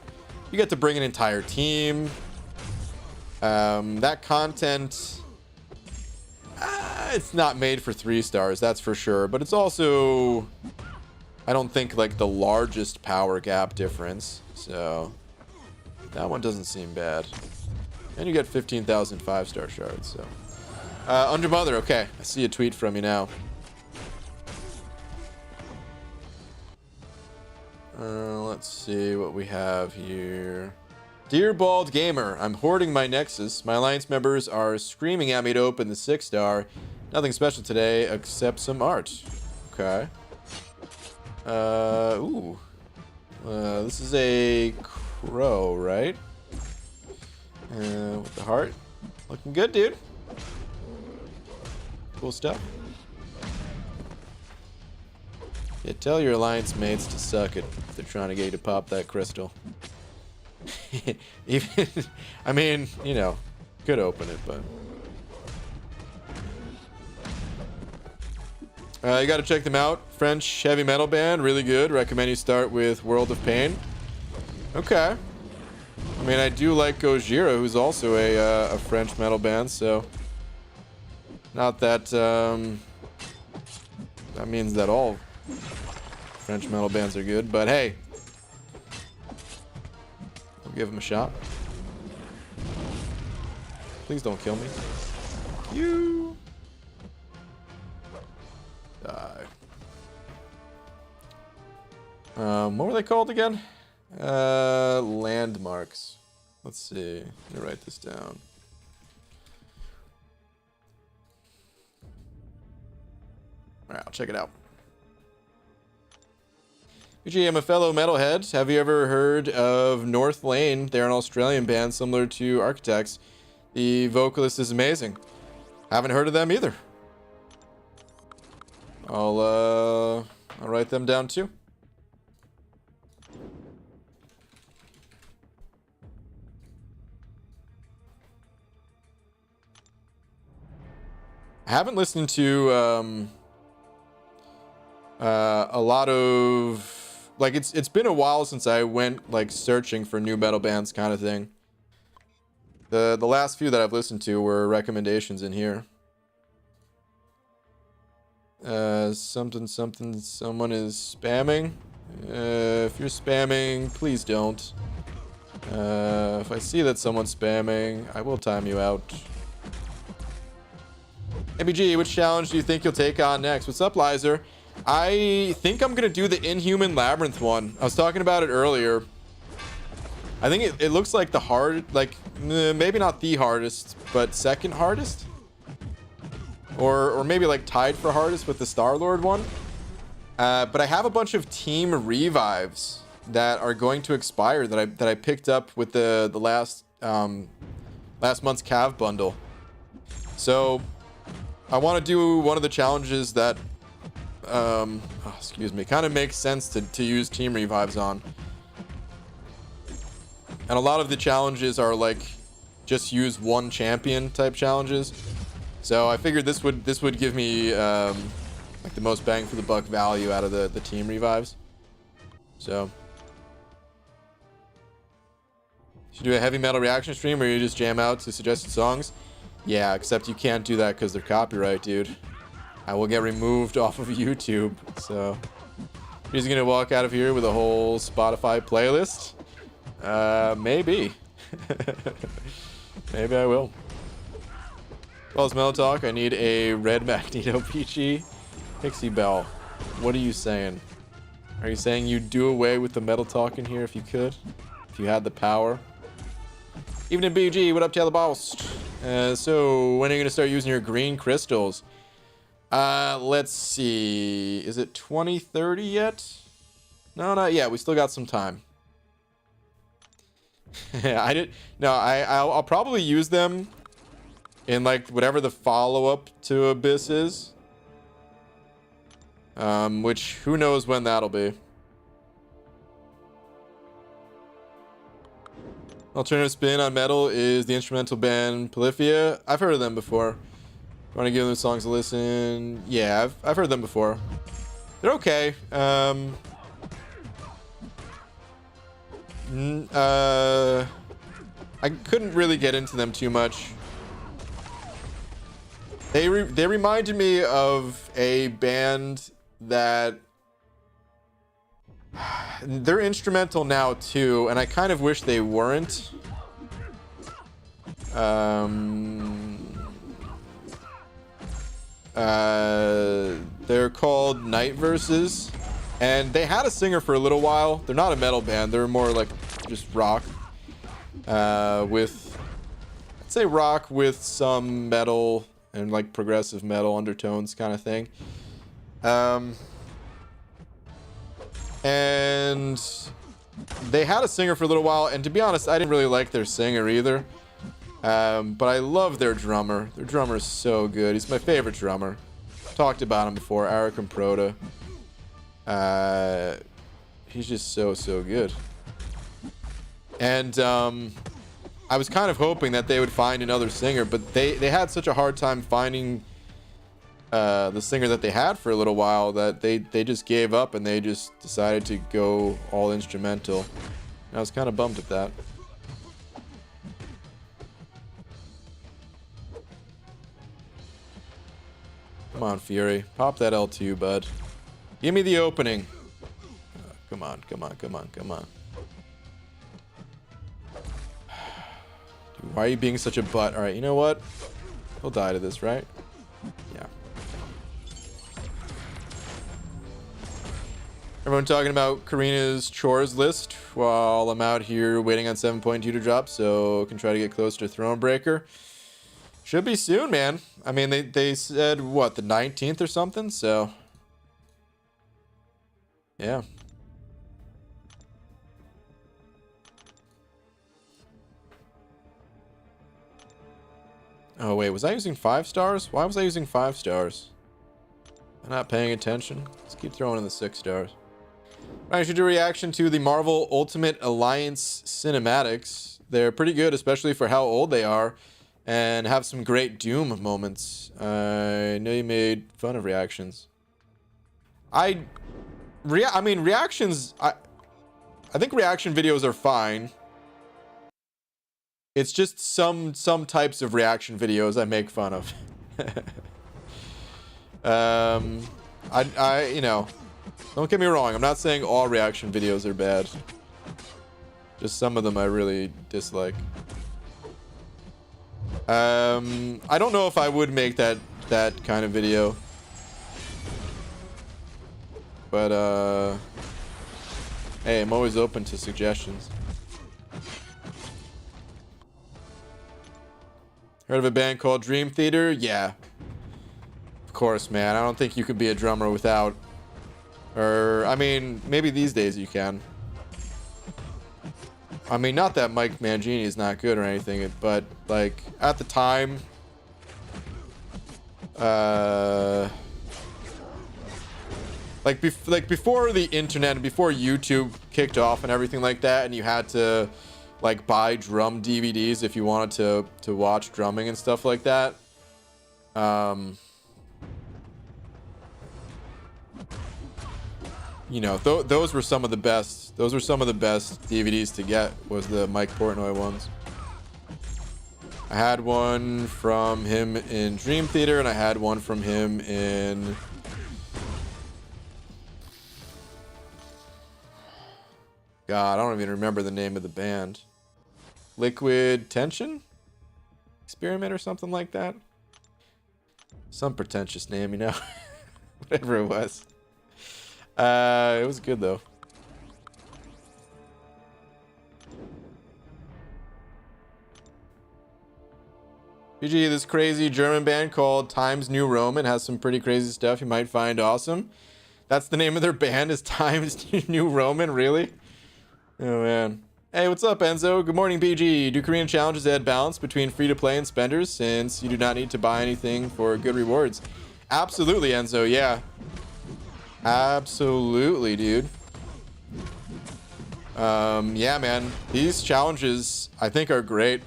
you get to bring an entire team. That content, it's not made for 3 stars, that's for sure. But it's also, I don't think, like the largest power gap difference. So that one doesn't seem bad. And you get 15,000 5-star shards, so. Under Mother, okay. I see a tweet from you now. Let's see what we have here. Dear Bald Gamer, I'm hoarding my Nexus. My Alliance members are screaming at me to open the 6-star. Nothing special today except some art. Okay. Ooh. This is a crow, right? With the heart. Looking good, dude. Cool stuff. Yeah, tell your Alliance mates to suck it if they're trying to get you to pop that crystal. Even, I mean, you know, could open it, but you got to check them out. French heavy metal band, really good. Recommend you start with World of Pain. Okay. I mean, I do like Gojira, who's also a French metal band, so not that that means that all French metal bands are good, but hey, I'll give them a shot. Please don't kill me. You die. What were they called again? Landmarks. Let's see. Let me write this down. Alright, I'll check it out. UG, I'm a fellow metalhead. Have you ever heard of North Lane? They're an Australian band similar to Architects. The vocalist is amazing. Haven't heard of them either. I'll write them down too. I haven't listened to a lot of, like, it's been a while since I went like searching for new metal bands kind of thing. The last few that I've listened to were recommendations in here. Something, someone is spamming. If you're spamming, please don't. If I see that someone's spamming, I will time you out. MBG, which challenge do you think you'll take on next? What's up, Lizer? I think I'm gonna do the Inhuman Labyrinth one. I was talking about it earlier. I think it looks like the hard, like maybe not the hardest, but second hardest, or maybe like tied for hardest with the Star-Lord one. But I have a bunch of team revives that are going to expire that I picked up with the last month's Cav bundle. So I want to do one of the challenges that excuse me, kind of makes sense to use team revives on. And a lot of the challenges are like just use one champion type challenges. So I figured this would give me like the most bang for the buck value out of the team revives. So should do a heavy metal reaction stream where you just jam out to suggested songs. Yeah, except you can't do that because they're copyright, dude. I will get removed off of YouTube. So he's gonna walk out of here with a whole Spotify playlist. Maybe. Maybe I will. Well, it's Mellow Talk. I need a red Magneto Peachy Pixie Bell. What are you saying? Are you saying you'd do away with the metal talk in here if you could? If you had the power? Evening BG, what up, Taylor Boss? So when are you gonna start using your green crystals? Let's see. Is it 2030 yet? No, not yet. We still got some time. I'll probably use them in like whatever the follow-up to Abyss is. Which who knows when that'll be. Alternative spin on metal is the instrumental band Polyphia. I've heard of them before. Want to give them songs a listen? Yeah, I've heard them before. They're okay. I couldn't really get into them too much. They reminded me of a band that they're instrumental now too, and I kind of wish they weren't. They're called Night Verses, and they had a singer for a little while. They're not a metal band. They're more like just rock, with, I'd say rock with some metal and like progressive metal undertones kind of thing. And they had a singer for a little while, and to be honest, I didn't really like their singer either. But I love their drummer. Their drummer is so good. He's my favorite drummer. Talked about him before, Eric Improda. He's just so good. And I was kind of hoping that they would find another singer, but they had such a hard time finding the singer that they had for a little while that they just gave up and they just decided to go all instrumental. And I was kind of bummed at that. Come on, Fury. Pop that L2, bud. Give me the opening. Come on. Dude, why are you being such a butt? Alright, you know what? He'll die to this, right? Yeah. Everyone talking about Karina's chores list while I'm out here waiting on 7.2 to drop, so I can try to get close to Thronebreaker. Should be soon, man. I mean, they said, what, the 19th or something? So, yeah. Oh, wait, was I using 5 stars? Why was I using 5 stars? I'm not paying attention. Let's keep throwing in the 6 stars. I should do a reaction to the Marvel Ultimate Alliance cinematics. They're pretty good, especially for how old they are, and have some great Doom moments. I know you made fun of reactions. I mean, reactions, I think reaction videos are fine. It's just some types of reaction videos I make fun of. You know, don't get me wrong. I'm not saying all reaction videos are bad. Just some of them I really dislike. I don't know if I would make that kind of video. But, hey, I'm always open to suggestions. Heard of a band called Dream Theater? Yeah. Of course, man. I don't think you could be a drummer without... Or, I mean, maybe these days you can. I mean, not that Mike Mangini is not good or anything, but, like, at the time... like before the internet and before YouTube kicked off and everything like that, and you had to like buy drum DVDs if you wanted to watch drumming and stuff like that. You know, those were some of the best. Those were some of the best DVDs to get, was the Mike Portnoy ones. I had one from him in Dream Theater, and I had one from him in... God, I don't even remember the name of the band. Liquid Tension? Experiment or something like that? Some pretentious name, you know? Whatever it was. It was good, though. PG, this crazy German band called Times New Roman has some pretty crazy stuff you might find awesome. That's the name of their band, is Times New Roman, really? Oh, man. Hey, what's up, Enzo? Good morning, PG. Do Korean challenges add balance between free-to-play and spenders, since you do not need to buy anything for good rewards? Absolutely, Enzo, yeah. Absolutely, dude. Yeah, man. These challenges, I think, are great.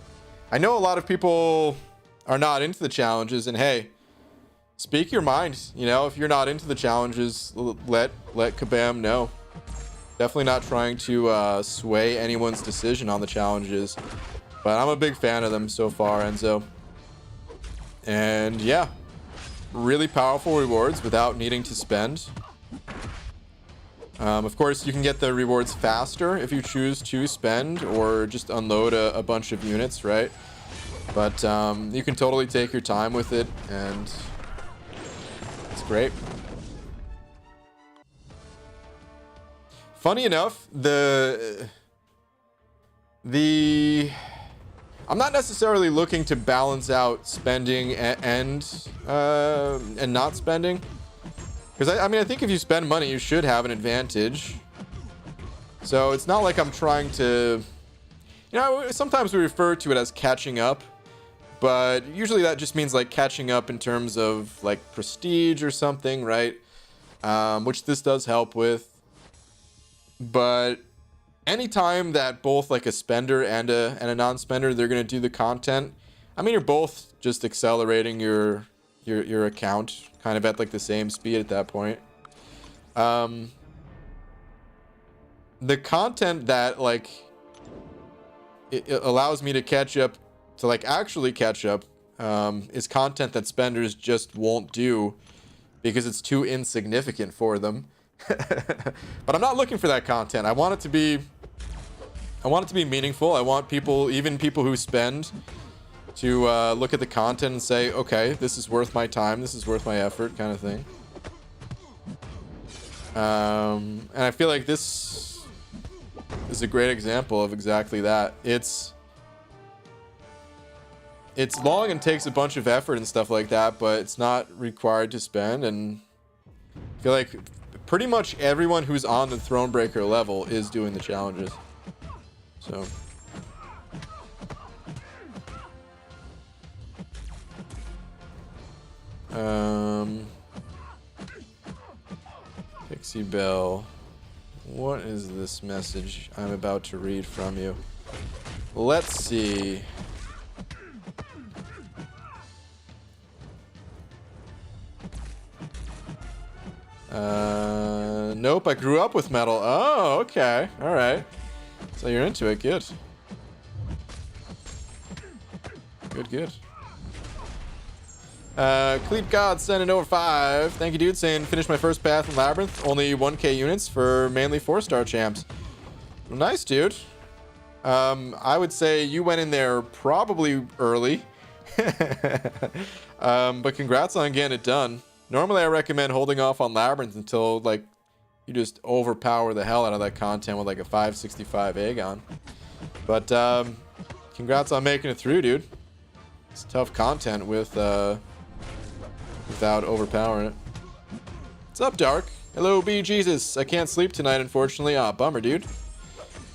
I know a lot of people are not into the challenges, and hey, speak your mind. You know, if you're not into the challenges, let Kabam know. Definitely not trying to sway anyone's decision on the challenges, but I'm a big fan of them so far, Enzo. And yeah, really powerful rewards without needing to spend. Of course, you can get the rewards faster if you choose to spend or just unload a bunch of units, right? But you can totally take your time with it, and it's great. Funny enough, I'm not necessarily looking to balance out spending and not spending, because I mean, I think if you spend money, you should have an advantage. So it's not like I'm trying to, you know, sometimes we refer to it as catching up, but usually that just means like catching up in terms of like prestige or something, right? Which this does help with. But anytime that both like a spender and a non-spender, they're gonna do the content, I mean, you're both just accelerating your account kind of at like the same speed at that point. The content that like it allows me to catch up, to like actually catch up, is content that spenders just won't do because it's too insignificant for them. But I'm not looking for that content. I want it to be meaningful. I want people, even people who spend, to look at the content and say, okay, this is worth my time, this is worth my effort, kind of thing. And I feel like this is a great example of exactly that. It's long and takes a bunch of effort and stuff like that, but it's not required to spend, and I feel like pretty much everyone who's on the Thronebreaker level is doing the challenges. So Pixie Bell, what is this message I'm about to read from you? Let's see. Nope, I grew up with metal. Oh, okay. All right. So you're into it. Good. Good. Cleep God sending over 5. Thank you, dude. Saying finish my first path in Labyrinth. Only 1k units for mainly 4-star champs. Well, nice, dude. I would say you went in there probably early. But congrats on getting it done. Normally, I recommend holding off on Labyrinth until, like, you just overpower the hell out of that content with, like, a 565 Aegon. But, congrats on making it through, dude. It's tough content with, without overpowering it. What's up, Dark? Hello, B Jesus. I can't sleep tonight, unfortunately. Ah, bummer, dude.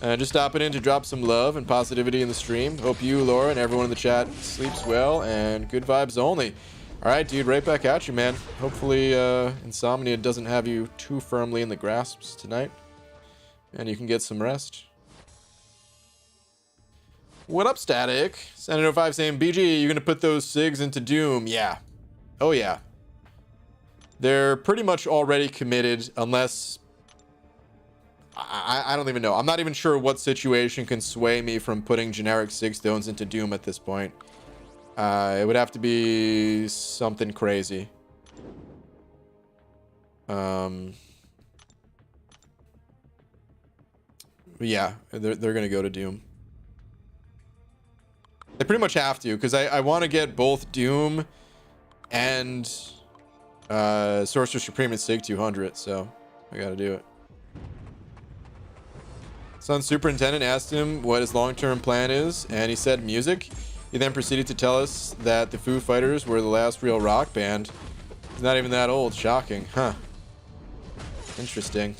Just stopping in to drop some love and positivity in the stream. Hope you, Laura, and everyone in the chat sleeps well and good vibes only. All right, dude, right back at you, man. Hopefully Insomnia doesn't have you too firmly in the grasps tonight, and you can get some rest. What up, Static? Senator 05 saying, BG, you gonna put those SIGs into Doom? Yeah. Oh, yeah. They're pretty much already committed, unless... I don't even know. I'm not even sure what situation can sway me from putting generic SIG stones into Doom at this point. It would have to be something crazy. Yeah, they're gonna go to Doom. They pretty much have to, because I want to get both Doom and Sorcerer Supreme at SIG 200, so I gotta do it. Sun's superintendent asked him what his long-term plan is, and he said music. He then proceeded to tell us that the Foo Fighters were the last real rock band. He's not even that old. Shocking, huh? Interesting.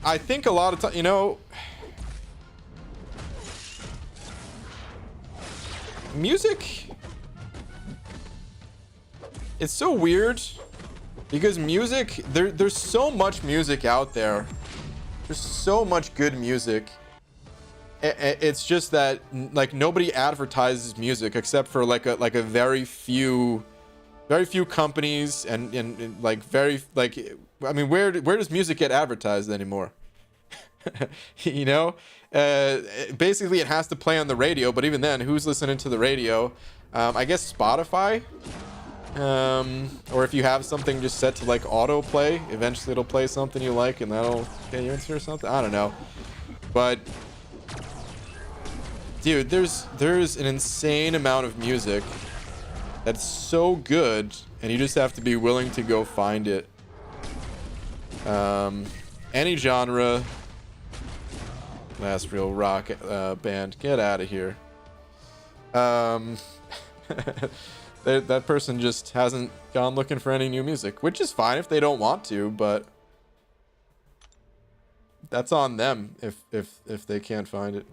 I think a lot of time, you know, music, it's so weird because music, there's so much music out there. There's so much good music. It's just that like nobody advertises music except for like a very few companies and like I mean, where does music get advertised anymore? You know, basically it has to play on the radio, but even then, who's listening to the radio? I guess Spotify, or if you have something just set to like autoplay, eventually it'll play something you like and that'll get you into or something. I don't know, but dude, there's an insane amount of music that's so good, and you just have to be willing to go find it. Any genre. Last real rock band. Get out of here. That person just hasn't gone looking for any new music, which is fine if they don't want to, but that's on them if they can't find it.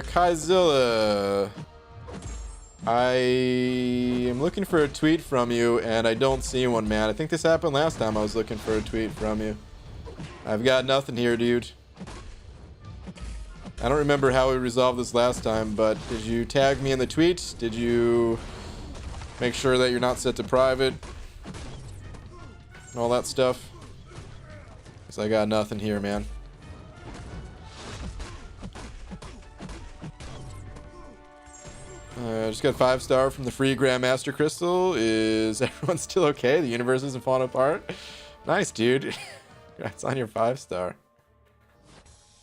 Kaizilla, I am looking for a tweet from you and I don't see one, man. I think this happened last time I was looking for a tweet from you. I've got nothing here, dude. I don't remember how we resolved this last time, but did you tag me in the tweet? Did you make sure that you're not set to private? And all that stuff? Because I got nothing here, man. Just got 5-star from the free Grandmaster Crystal. Is everyone still okay? The universe isn't falling apart? Nice, dude. Congrats on your 5-star.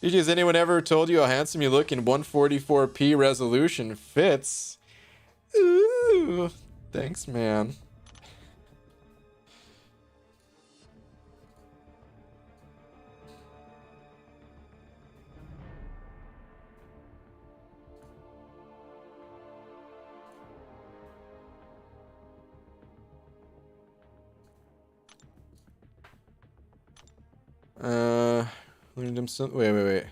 DG, has anyone ever told you how handsome you look in 144p resolution? Fits. Ooh, thanks, man. Wait.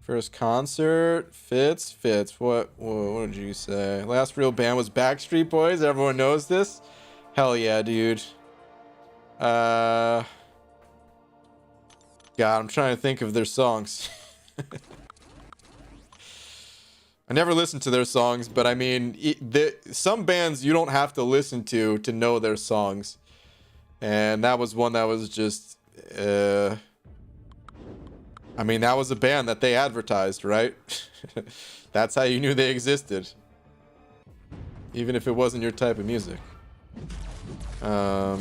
First concert, Fitz. What did you say? Last real band was Backstreet Boys. Everyone knows this. Hell yeah, dude. God, I'm trying to think of their songs. I never listened to their songs, but I mean, some bands you don't have to listen to know their songs, and that was one that was just. I mean, that was a band that they advertised, right? That's how you knew they existed. Even if it wasn't your type of music. I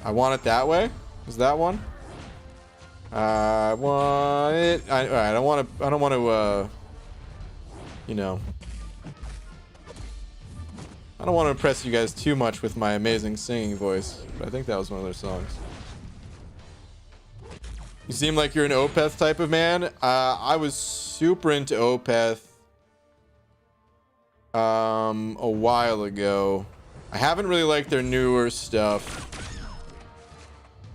Want It That Way? Was that one? I want it. Alright, I don't want to, you know. I don't want to impress you guys too much with my amazing singing voice, but I think that was one of their songs. You seem like you're an Opeth type of man. I was super into Opeth a while ago. I haven't really liked their newer stuff,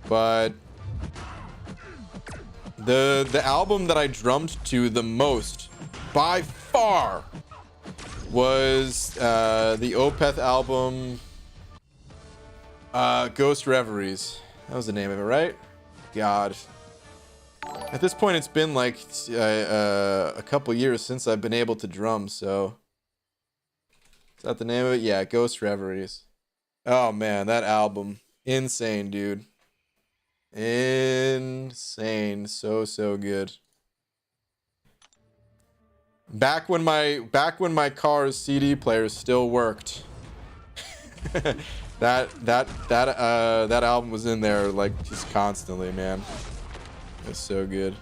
but The album that I drummed to the most, by far, was the Opeth album, Ghost Reveries. That was the name of it, right? God. At this point, it's been like a couple years since I've been able to drum, so... Is that the name of it? Yeah, Ghost Reveries. Oh, man, that album. Insane, dude. Insane. So good. Back when my car's CD players still worked. that album was in there like just constantly, man. It's so good.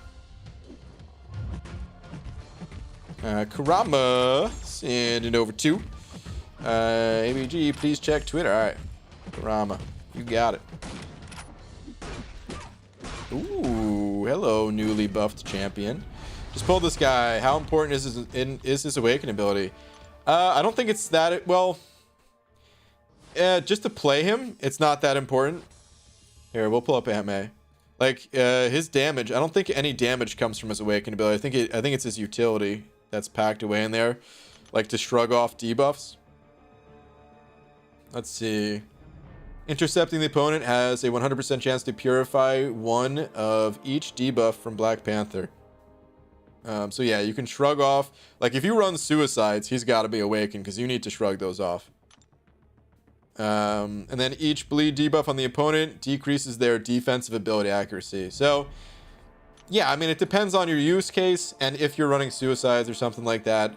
Karama sending over 2. ABG, please check Twitter. All right, Karama, you got it. Ooh, hello, newly buffed champion. Just pulled this guy. How important is his awaken ability? I don't think it's that well. Just to play him, it's not that important. Here, we'll pull up Aunt May. Like his damage, I don't think any damage comes from his awaken ability. I think it's his utility that's packed away in there, like to shrug off debuffs. Let's see. Intercepting the opponent has a 100% chance to purify one of each debuff from Black Panther. So yeah, you can shrug off. Like if you run suicides, he's got to be awakened because you need to shrug those off. And then each bleed debuff on the opponent decreases their defensive ability accuracy. So yeah, I mean, it depends on your use case and if you're running suicides or something like that.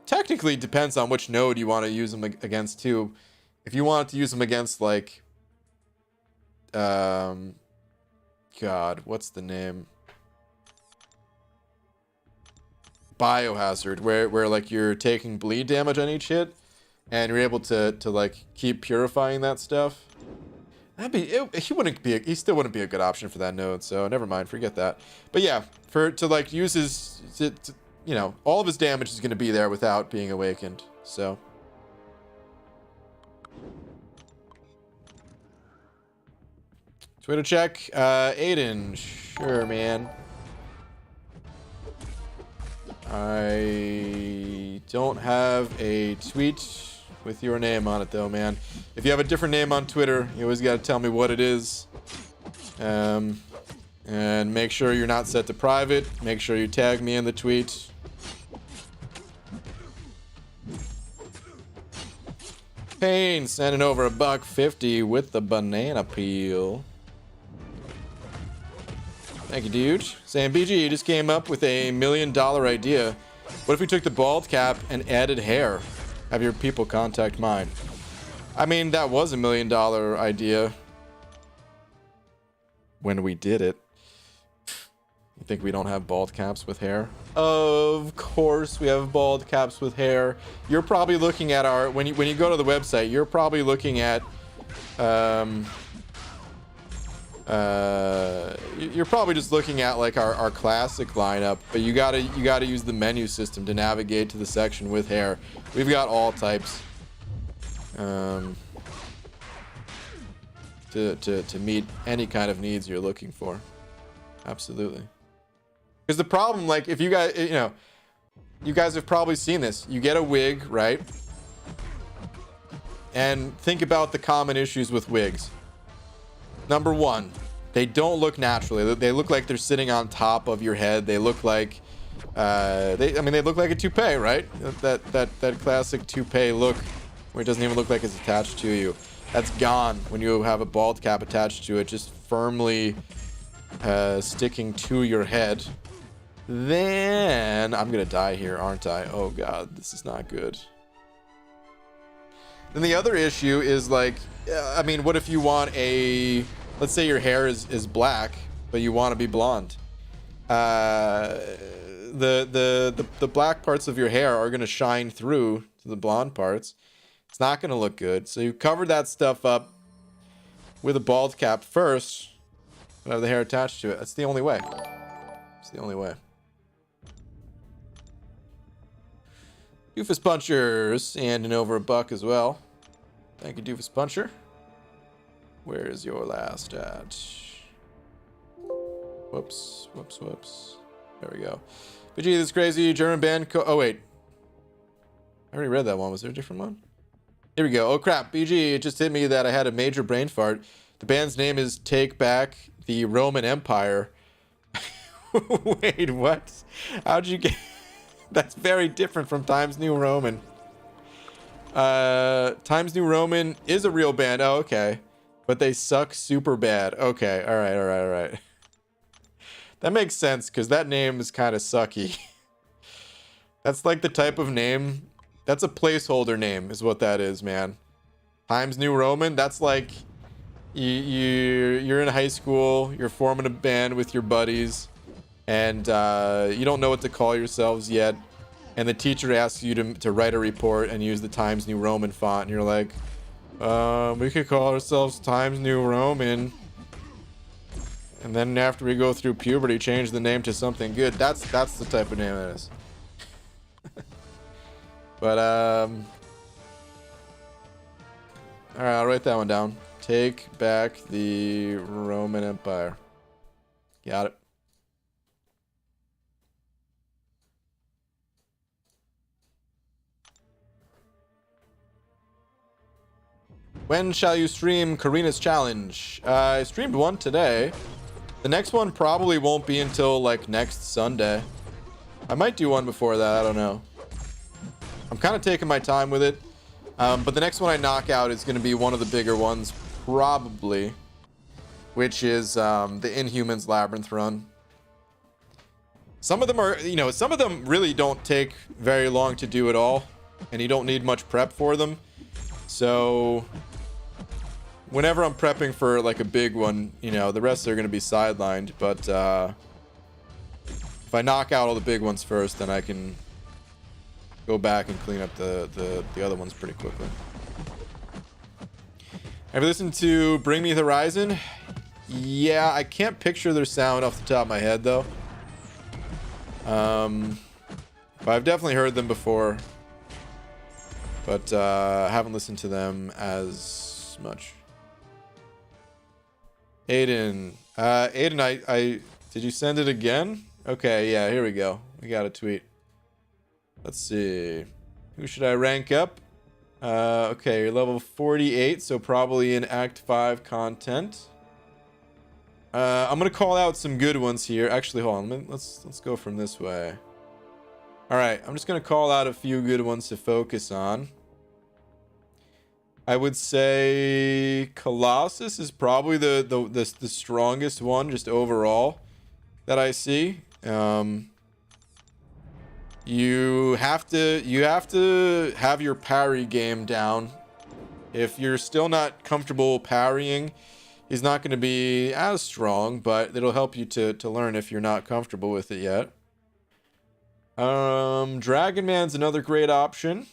Technically, it depends on which node you want to use them against too. If you want to use them against like, God, what's the name? Biohazard, where like you're taking bleed damage on each hit, and you're able to like keep purifying that stuff. He still wouldn't be a good option for that node. So never mind, forget that. But yeah, to like use his, you know, all of his damage is going to be there without being awakened. So. Twitter check. Aiden. Sure, man. I don't have a tweet with your name on it, though, man. If you have a different name on Twitter, you always got to tell me what it is. And make sure you're not set to private. Make sure you tag me in the tweet. Payne sending over $1.50 with the banana peel. Thank you, dude. Sam BG just came up with a $1 million idea. What if we took the bald cap and added hair? Have your people contact mine. I mean, that was a $1 million idea when we did it. You think we don't have bald caps with hair? Of course we have bald caps with hair. You're probably looking at our when you go to the website, you're probably looking at you're probably just looking at like our classic lineup, but you gotta use the menu system to navigate to the section with hair. We've got all types to meet any kind of needs you're looking for. Absolutely. Because the problem, like, if you guys, you know, you guys have probably seen this. You get a wig, right? And think about the common issues with wigs. Number one, they don't look naturally. They look like they're sitting on top of your head. They look like, they look like a toupee, right? That classic toupee look where it doesn't even look like it's attached to you. That's gone when you have a bald cap attached to it, just firmly sticking to your head. Then I'm gonna die here, aren't I? Oh god, this is not good. Then the other issue is like, I mean, what if you want let's say your hair is black, but you want to be blonde. The black parts of your hair are gonna shine through to the blonde parts. It's not gonna look good. So you cover that stuff up with a bald cap first, and have the hair attached to it. That's the only way. It's the only way. Doofus Punchers, and over $1 as well. Thank you, Doofus Puncher. Where is your last at? Whoops. There we go. BG, this crazy German band. Oh, wait. I already read that one. Was there a different one? Here we go. Oh, crap. BG, it just hit me that I had a major brain fart. The band's name is Take Back the Roman Empire. Wait, what? How'd you get... That's very different from Times New Roman. Times New Roman is a real band. Oh, okay. But they suck super bad. Okay. All right. That makes sense because that name is kind of sucky. That's like the type of name. That's a placeholder name is what that is, man. Times New Roman. That's like you're in high school. You're forming a band with your buddies. And you don't know what to call yourselves yet. And the teacher asks you to write a report and use the Times New Roman font. And you're like, we could call ourselves Times New Roman. And then after we go through puberty, change the name to something good. That's the type of name it is. But, all right, I'll write that one down. Take back the Roman Empire. Got it. When shall you stream Karina's challenge? I streamed one today. The next one probably won't be until like next Sunday. I might do one before that. I don't know. I'm kind of taking my time with it. But the next one I knock out is going to be one of the bigger ones, probably, which is the Inhumans Labyrinth run. Some of them are, some of them really don't take very long to do at all, and you don't need much prep for them. So whenever I'm prepping for like a big one, the rest are going to be sidelined. But if I knock out all the big ones first, then I can go back and clean up the other ones pretty quickly. Have you listened to Bring Me the Horizon? Yeah, I can't picture their sound off the top of my head though. But I've definitely heard them before. But I haven't listened to them as much. Aiden. Aiden, I did you send it again? Okay, yeah, here we go. We got a tweet. Let's see. Who should I rank up? Okay, you're level 48, so probably in Act 5 content. I'm gonna call out some good ones here. Actually, hold on. Let's go from this way. All right, I'm just gonna call out a few good ones to focus on. I would say Colossus is probably the strongest one just overall that I see. You have to have your parry game down. If you're still not comfortable parrying, he's not going to be as strong, but it'll help you to learn if you're not comfortable with it yet. Dragon Man's another great option.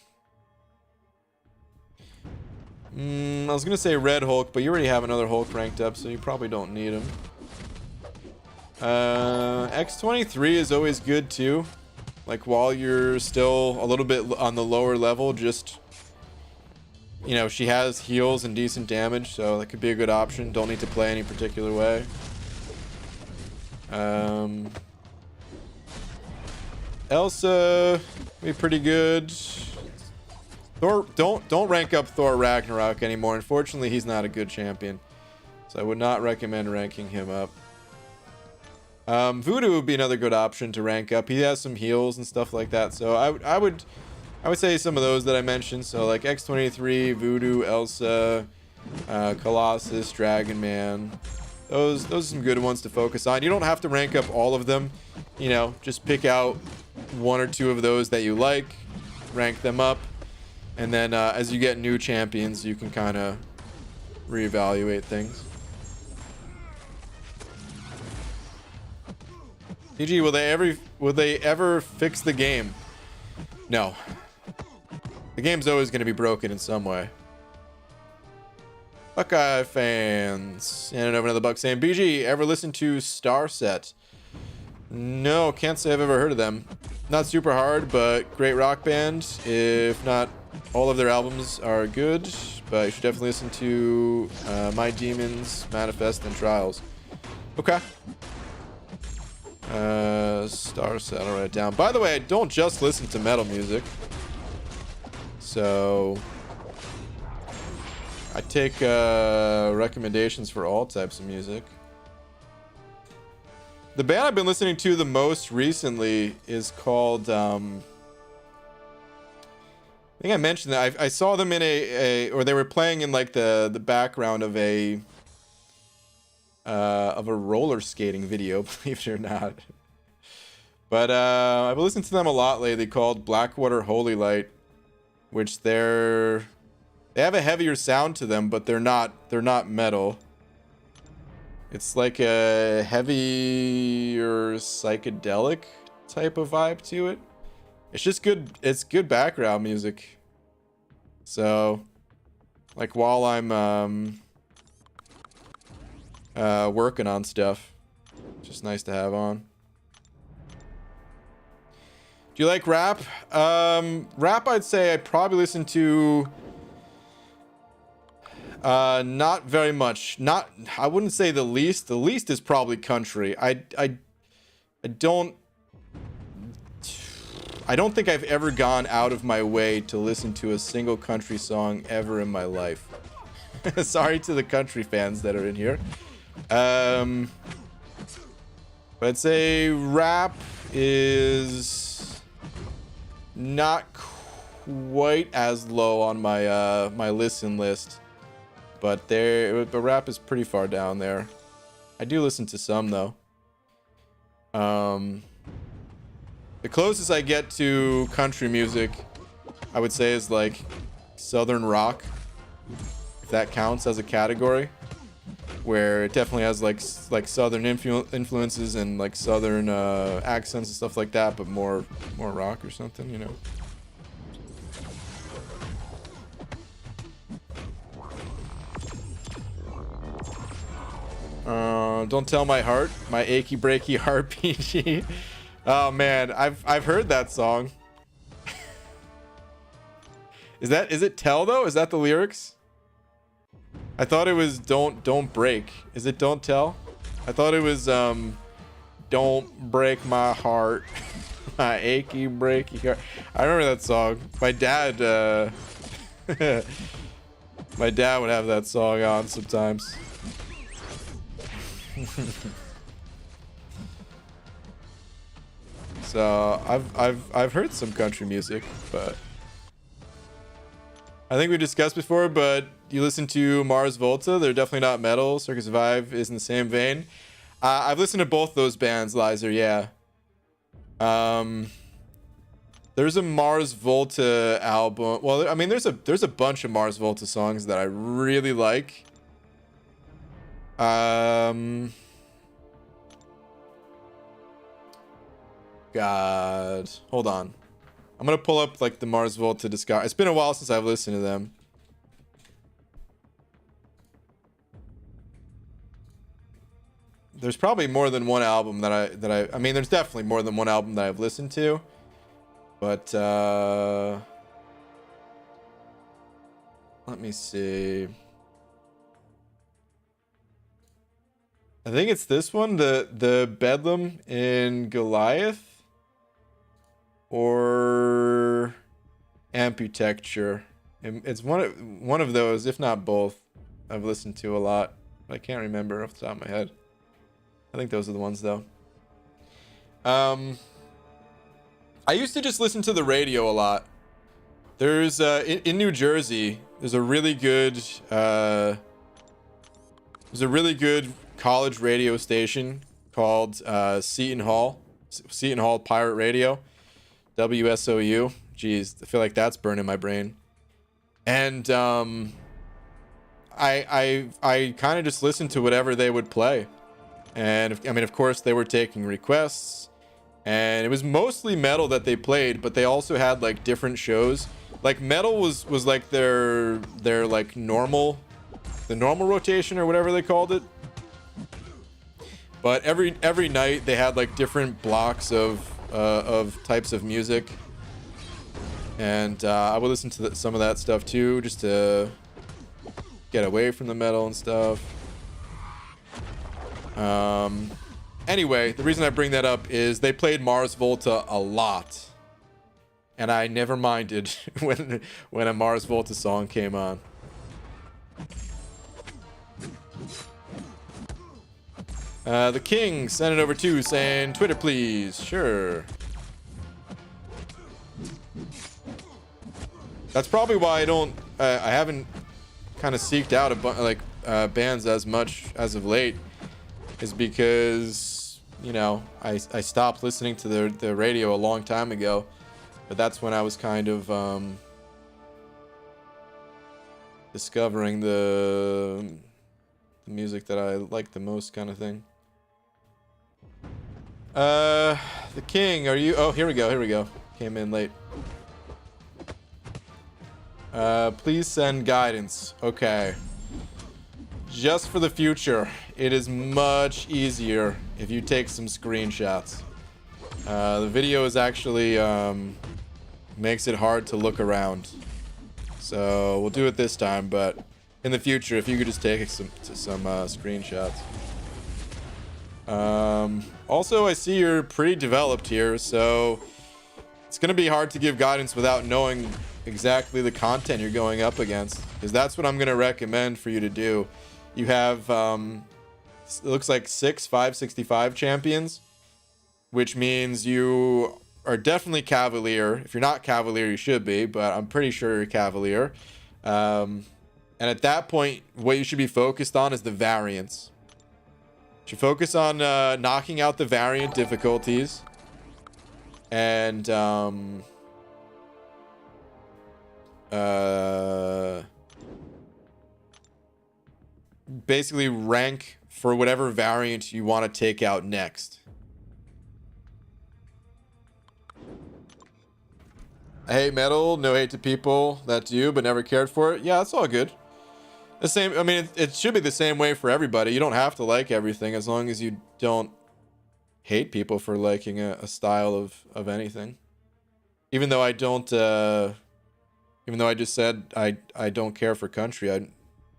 I was gonna say Red Hulk, but you already have another Hulk ranked up, so you probably don't need him. X23 is always good too. Like while you're still a little bit on the lower level, just she has heals and decent damage, so that could be a good option. Don't need to play any particular way. Elsa be pretty good. Thor, don't rank up Thor Ragnarok anymore. Unfortunately, he's not a good champion, so I would not recommend ranking him up. Voodoo would be another good option to rank up. He has some heals and stuff like that, so I would say some of those that I mentioned. So like X23, Voodoo, Elsa, Colossus, Dragon Man. Those are some good ones to focus on. You don't have to rank up all of them. Just pick out one or two of those that you like, rank them up. And then as you get new champions, you can kind of reevaluate things. PG, will they ever fix the game? No. The game's always going to be broken in some way. Buckeye fans. And over another buck saying, BG, ever listen to Starset? No, can't say I've ever heard of them. Not super hard, but great rock band. If not, all of their albums are good, but you should definitely listen to My Demons, Manifest, and Trials. Okay. Star set, I'll write it down. By the way, I don't just listen to metal music. So I take recommendations for all types of music. The band I've been listening to the most recently is called I think I mentioned that I saw them in or they were playing in like the background of a roller skating video, believe it or not. But I've listened to them a lot lately, called Blackwater Holy Light, which they have a heavier sound to them, but they're not metal. It's like a heavier psychedelic type of vibe to it. It's just good. It's good background music. So, like while I'm working on stuff, just nice to have on. Do you like rap? Rap, I'd say I probably listen to not very much. I wouldn't say the least. The least is probably country. I don't think I've ever gone out of my way to listen to a single country song ever in my life. Sorry to the country fans that are in here. But I'd say rap is not quite as low on my my listen list, but rap is pretty far down there. I do listen to some though. The closest I get to country music, I would say, is like southern rock, if that counts as a category, where it definitely has like southern influences and like southern accents and stuff like that, but more rock or something, you know. Don't tell my heart, my achy breaky heart, PG. Oh man, I've heard that song. Is it Tell though? Is that the lyrics? I thought it was don't break. Is it Don't Tell? I thought it was Don't Break My Heart. My achy breaky heart. I remember that song. My dad my dad would have that song on sometimes. So I've heard some country music, but I think we discussed before, but you listen to Mars Volta, they're definitely not metal. Circus Survive is in the same vein. I've listened to both those bands, Lizer, yeah. There's a Mars Volta album. Well, I mean, there's a bunch of Mars Volta songs that I really like. God, hold on. I'm gonna pull up like the Mars Volta discography. It's been a while since I've listened to them. There's probably more than one album that I mean, there's definitely more than one album that I've listened to. But let me see. I think it's this one, the Bedlam in Goliath. Or Amputecture. It's one of those, if not both. I've listened to a lot, but I can't remember off the top of my head. I think those are the ones though. I used to just listen to the radio a lot. There's in New Jersey, there's a really good college radio station called Seton Hall Pirate Radio. WSOU. Jeez, I feel like that's burning my brain. And I kind of just listened to whatever they would play. And I mean, of course, they were taking requests, and it was mostly metal that they played, but they also had like different shows. Like metal was like their like normal rotation or whatever they called it. But every night they had like different blocks of types of music, and I would listen to some of that stuff too, just to get away from the metal and stuff. Anyway, the reason I bring that up is they played Mars Volta a lot. And I never minded when a Mars Volta song came on. The King sent it over too, saying, Twitter please. Sure. That's probably why I haven't kind of seeked out bands as much as of late, is because, you know, I stopped listening to the radio a long time ago, but that's when I was kind of discovering the music that I like the most, kind of thing. The King, are you? Oh, here we go. Came in late. Please send guidance. Okay. Just for the future, it is much easier if you take some screenshots. The video is actually makes it hard to look around. So we'll do it this time, but in the future, if you could just take some screenshots. Also, I see you're pretty developed here, so it's gonna be hard to give guidance without knowing exactly the content you're going up against, because that's what I'm gonna recommend for you to do. You have it looks like 6 565 champions, which means you are definitely Cavalier. If you're not Cavalier, you should be, but I'm pretty sure you're Cavalier. And at that point, what you should be focused on is the variants. You should focus on knocking out the variant difficulties, and basically rank for whatever variant you want to take out next. I hate metal, no hate to people that do, but never cared for it. Yeah, that's all good. The same, I mean, it should be the same way for everybody. You don't have to like everything, as long as you don't hate people for liking a style of anything. Even though I don't, even though I just said I don't care for country,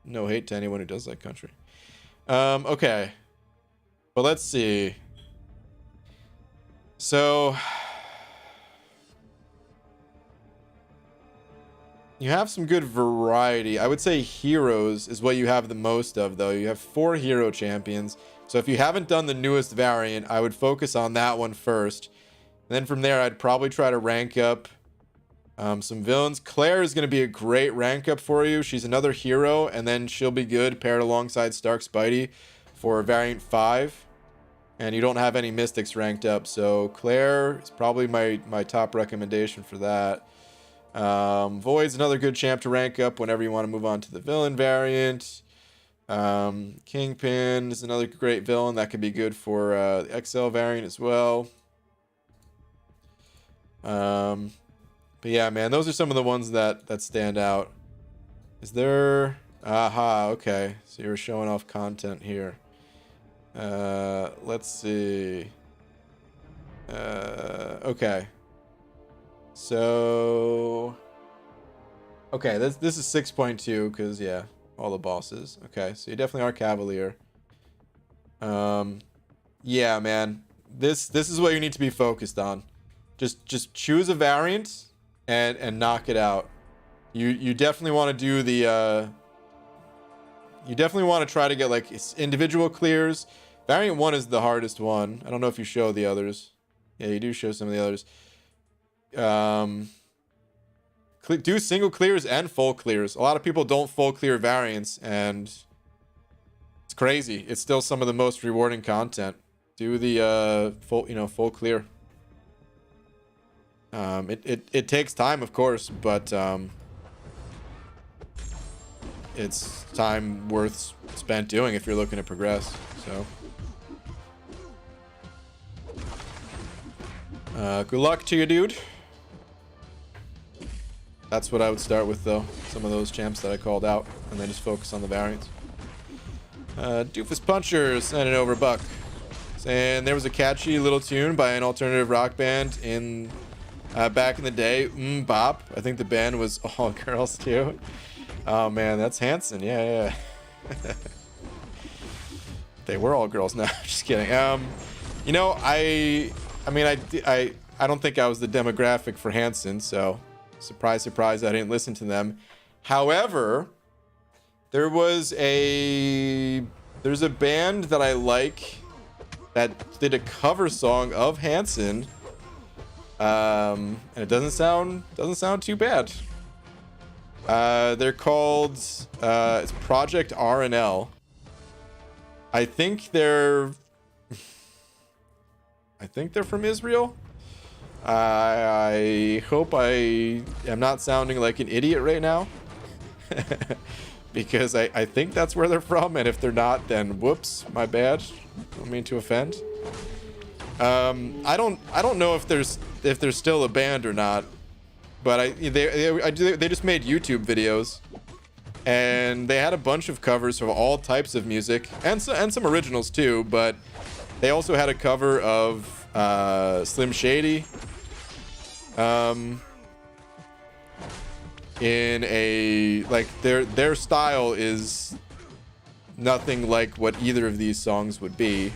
no hate to anyone who does like country. Okay. Well, let's see. So you have some good variety. I would say heroes is what you have the most of, though. You have 4 hero champions. So if you haven't done the newest variant, I would focus on that one first. And then from there, I'd probably try to rank up some villains. Claire is going to be a great rank up for you. She's another hero, and then she'll be good paired alongside Stark Spidey for variant 5. And you don't have any mystics ranked up, so Claire is probably my top recommendation for that. Void's another good champ to rank up whenever you want to move on to the villain variant. Kingpin is another great villain that could be good for the XL variant as well. But yeah, man, those are some of the ones that stand out. Is there... Aha, okay. So you're showing off content here. Let's see. Okay. So... Okay, this is 6.2, because, yeah, all the bosses. Okay, so you definitely are Cavalier. Yeah, man. This is what you need to be focused on. Just choose a variant and knock it out. You definitely want to do the you definitely want to try to get like individual clears. Variant 1 is the hardest one. I don't know if you show the others. Yeah, you do show some of the others. Do single clears and full clears. A lot of people don't full clear variants, and it's crazy. It's still some of the most rewarding content. Do the full clear. It takes time, of course, but it's time worth spent doing if you're looking to progress. So good luck to you, dude. That's what I would start with, though. Some of those champs that I called out, and then just focus on the variants. Doofus Puncher sending over Buck, saying there was a catchy little tune by an alternative rock band in back in the day, Bop. I think the band was all girls too. Oh man, that's Hanson. Yeah. They were all girls. No, just kidding. You know, I mean, I don't think I was the demographic for Hanson, so surprise, surprise, I didn't listen to them. However, there's a band that I like that did a cover song of Hanson, and it doesn't sound too bad. They're called it's Project R&L. I think they're from Israel. I hope I am not sounding like an idiot right now. Because I think that's where they're from, and if they're not, then whoops, my bad. Don't mean to offend. I don't know if they're still a band or not, but they just made YouTube videos, and they had a bunch of covers of all types of music and some originals too. But they also had a cover of Slim Shady. In a, like, their style is nothing like what either of these songs would be.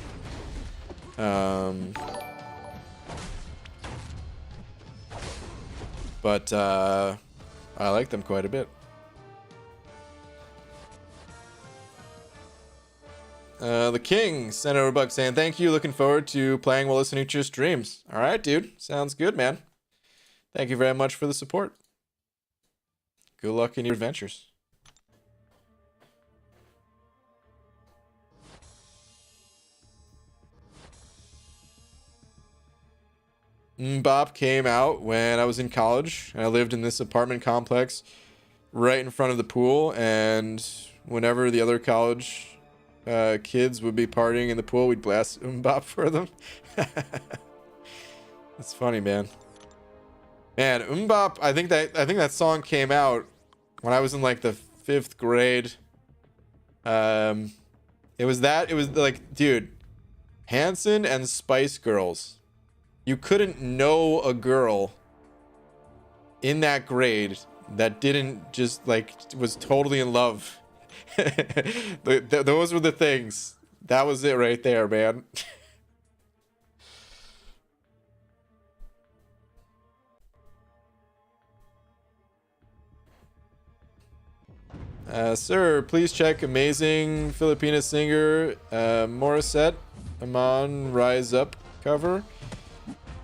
But I like them quite a bit. The King sent over a buck saying, thank you, looking forward to playing while listening to your streams. All right, dude, sounds good, man. Thank you very much for the support. Good luck in your adventures. Bop came out when I was in college, and I lived in this apartment complex right in front of the pool, and whenever the other college kids would be partying in the pool, we'd blast Bop for them. That's funny, man. Man, Bop, I think that song came out when I was in like the 5th grade. It was like, dude, Hanson and Spice Girls. You couldn't know a girl in that grade that didn't just like was totally in love. Those were the things. That was it right there, man. Sir, please check amazing Filipina singer Morissette Amon Rise Up cover.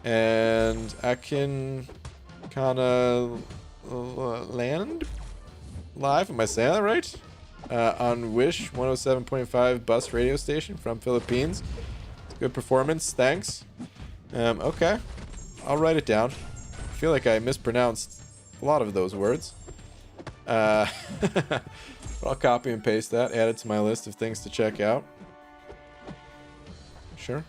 And Akin Kana Land Live, am I saying that right? On Wish 107.5 bus radio station from Philippines. Good performance, thanks. Okay, I'll write it down. I feel like I mispronounced a lot of those words. I'll copy and paste that, add it to my list of things to check out. Sure.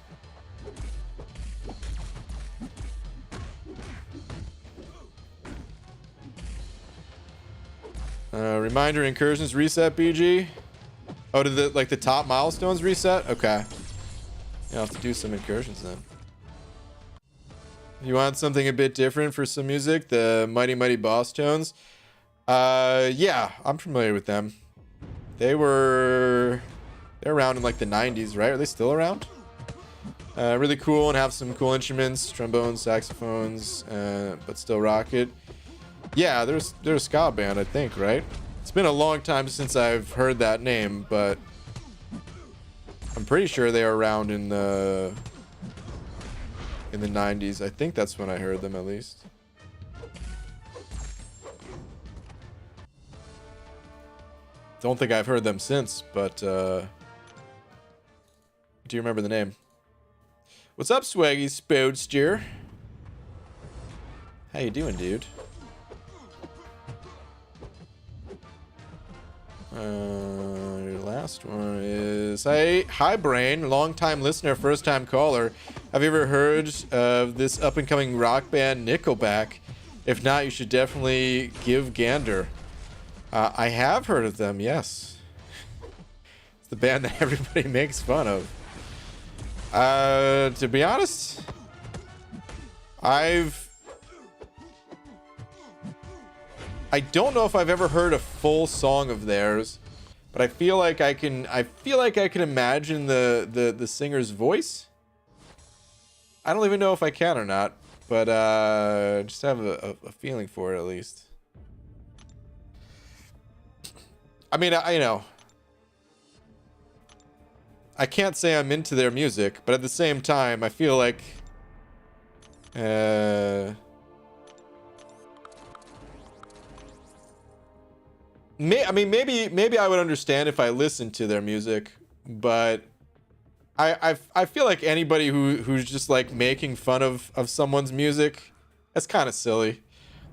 Reminder, incursions reset, BG. Oh, did the top milestones reset? Okay. You'll have to do some incursions then. You want something a bit different for some music? The Mighty Mighty Boss Tones. Yeah, I'm familiar with them. They're around in like the 90s, right? Are they still around? Really cool and have some cool instruments, trombones, saxophones, but still rock it. Yeah, they're a ska band, I think, right? It's been a long time since I've heard that name, but I'm pretty sure they were around in the 90s. I think that's when I heard them, at least. Don't think I've heard them since, but do you remember the name? What's up, Swaggy Spoadster? How you doing, dude? Your last one is hi Brain, long time listener, first time caller. Have you ever heard of this up and coming rock band Nickelback? If not, you should definitely give gander. I have heard of them, yes. It's the band that everybody makes fun of. To be honest, I don't know if I've ever heard a full song of theirs, but I feel like I can imagine the singer's voice. I don't even know if I can or not, but just have a feeling for it at least. I mean, you know, I can't say I'm into their music, but at the same time, I feel like I mean, maybe I would understand if I listened to their music, but I feel like anybody who's just like making fun of someone's music, that's kind of silly.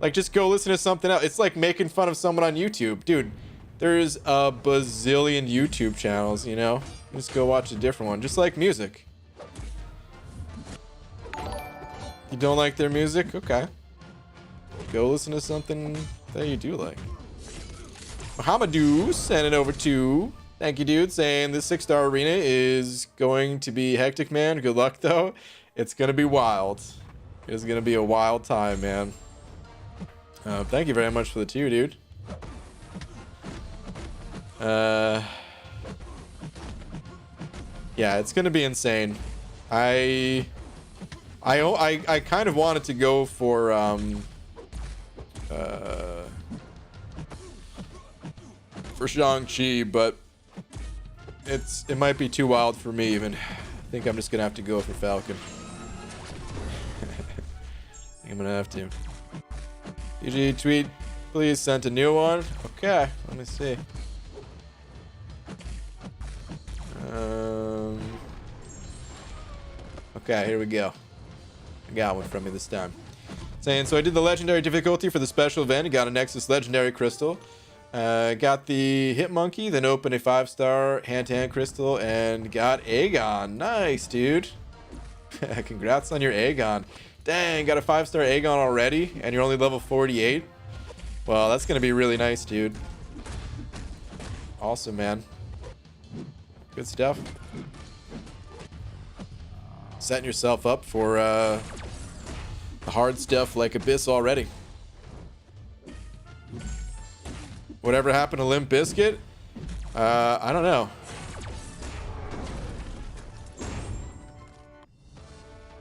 Like, just go listen to something else. It's like making fun of someone on YouTube, dude. There's a bazillion YouTube channels, you know. Just go watch a different one, just like music. You don't like their music? Okay. Go listen to something that you do like. Mohamedou sending over to, thank you, dude, saying this 6-star arena is going to be hectic, man. Good luck, though. It's going to be wild. It's going to be a wild time, man. Thank you very much for the tier, dude. Yeah, it's going to be insane. I kind of wanted to go for Shang-Chi, but it might be too wild for me even. I think I'm just gonna have to go for Falcon. I'm gonna have to. GG tweet, please sent a new one. Okay, let me see. Okay, here we go. I got one from me this time. Saying, so I did the legendary difficulty for the special event. Got a Nexus legendary crystal. Got the Hit Monkey, then opened a 5-star hand-to-hand crystal, and got Aegon. Nice, dude. Congrats on your Aegon. Dang, got a 5-star Aegon already, and you're only level 48. Well, that's gonna be really nice, dude. Awesome, man. Good stuff. Setting yourself up for the hard stuff like Abyss already. Whatever happened to Limp Bizkit? I don't know.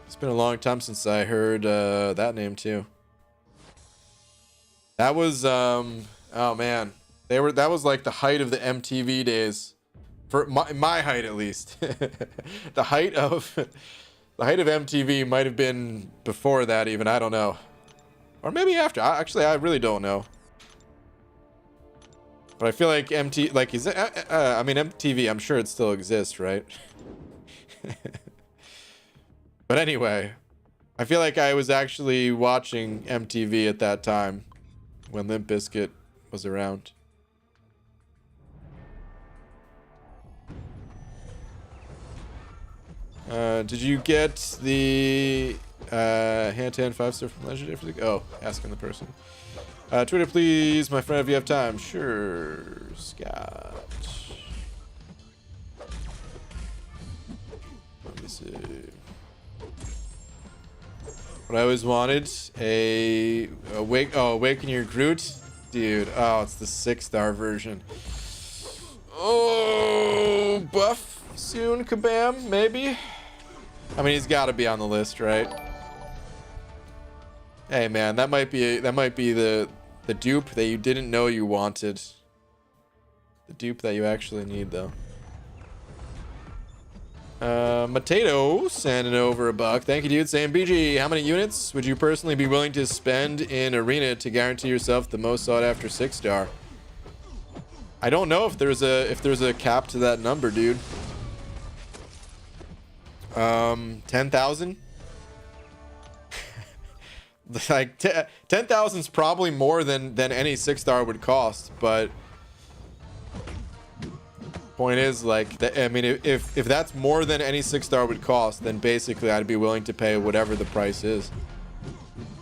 It's been a long time since I heard that name too. That was oh man, that was like the height of the MTV days, for my height at least. the height of MTV might have been before that even. I don't know, or maybe after. Actually, I really don't know. But I feel like MTV, I'm sure it still exists, right? But anyway, I feel like I was actually watching MTV at that time when Limp Bizkit was around. Did you get the hand-to-hand 5-star from Legendary for the... Oh, asking the person. Twitter, please, my friend, if you have time. Sure, Scott. Let me see. What I always wanted, Awaken Your Groot. Dude, oh, it's the 6-star version. Oh, buff soon, Kabam, maybe? I mean, he's got to be on the list, right? Hey, man, that might be the dupe that you didn't know you wanted. The dupe that you actually need, though. Matado sending over a buck. Thank you, dude. Saying, BG, how many units would you personally be willing to spend in Arena to guarantee yourself the most sought-after 6-star? I don't know if there's a cap to that number, dude. 10,000. Like 10,000 is probably more than any 6-star would cost, but point is, like, I mean, if that's more than any 6-star would cost, then basically I'd be willing to pay whatever the price is.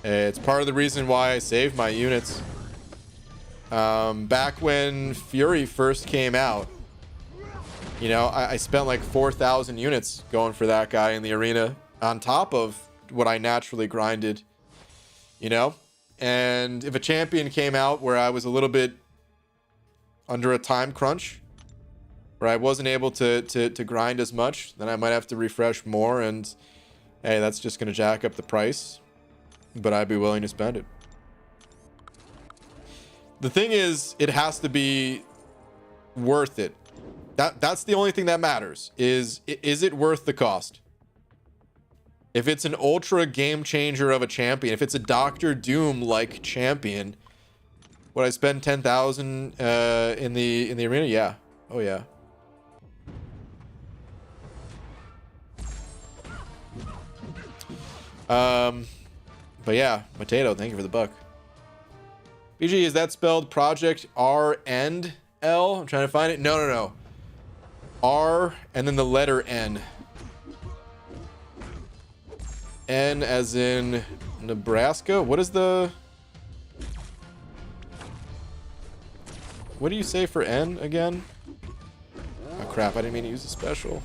It's part of the reason why I saved my units. Back when Fury first came out, you know, I spent like 4,000 units going for that guy in the arena on top of what I naturally grinded. You know, and if a champion came out where I was a little bit under a time crunch, where I wasn't able to grind as much, then I might have to refresh more, and Hey, that's just gonna jack up the price, but I'd be willing to spend it. The thing is, it has to be worth it. That's the only thing that matters. Is it worth the cost? If it's an ultra game changer of a champion, if it's a Doctor Doom like champion, would I spend 10,000 in the arena? Yeah. Oh yeah. But yeah, Potato, thank you for the buck. BG, is that spelled Project R and L? I'm trying to find it. No. R and then the letter N. N as in Nebraska? What is the... What do you say for N again? Oh crap, I didn't mean to use a special.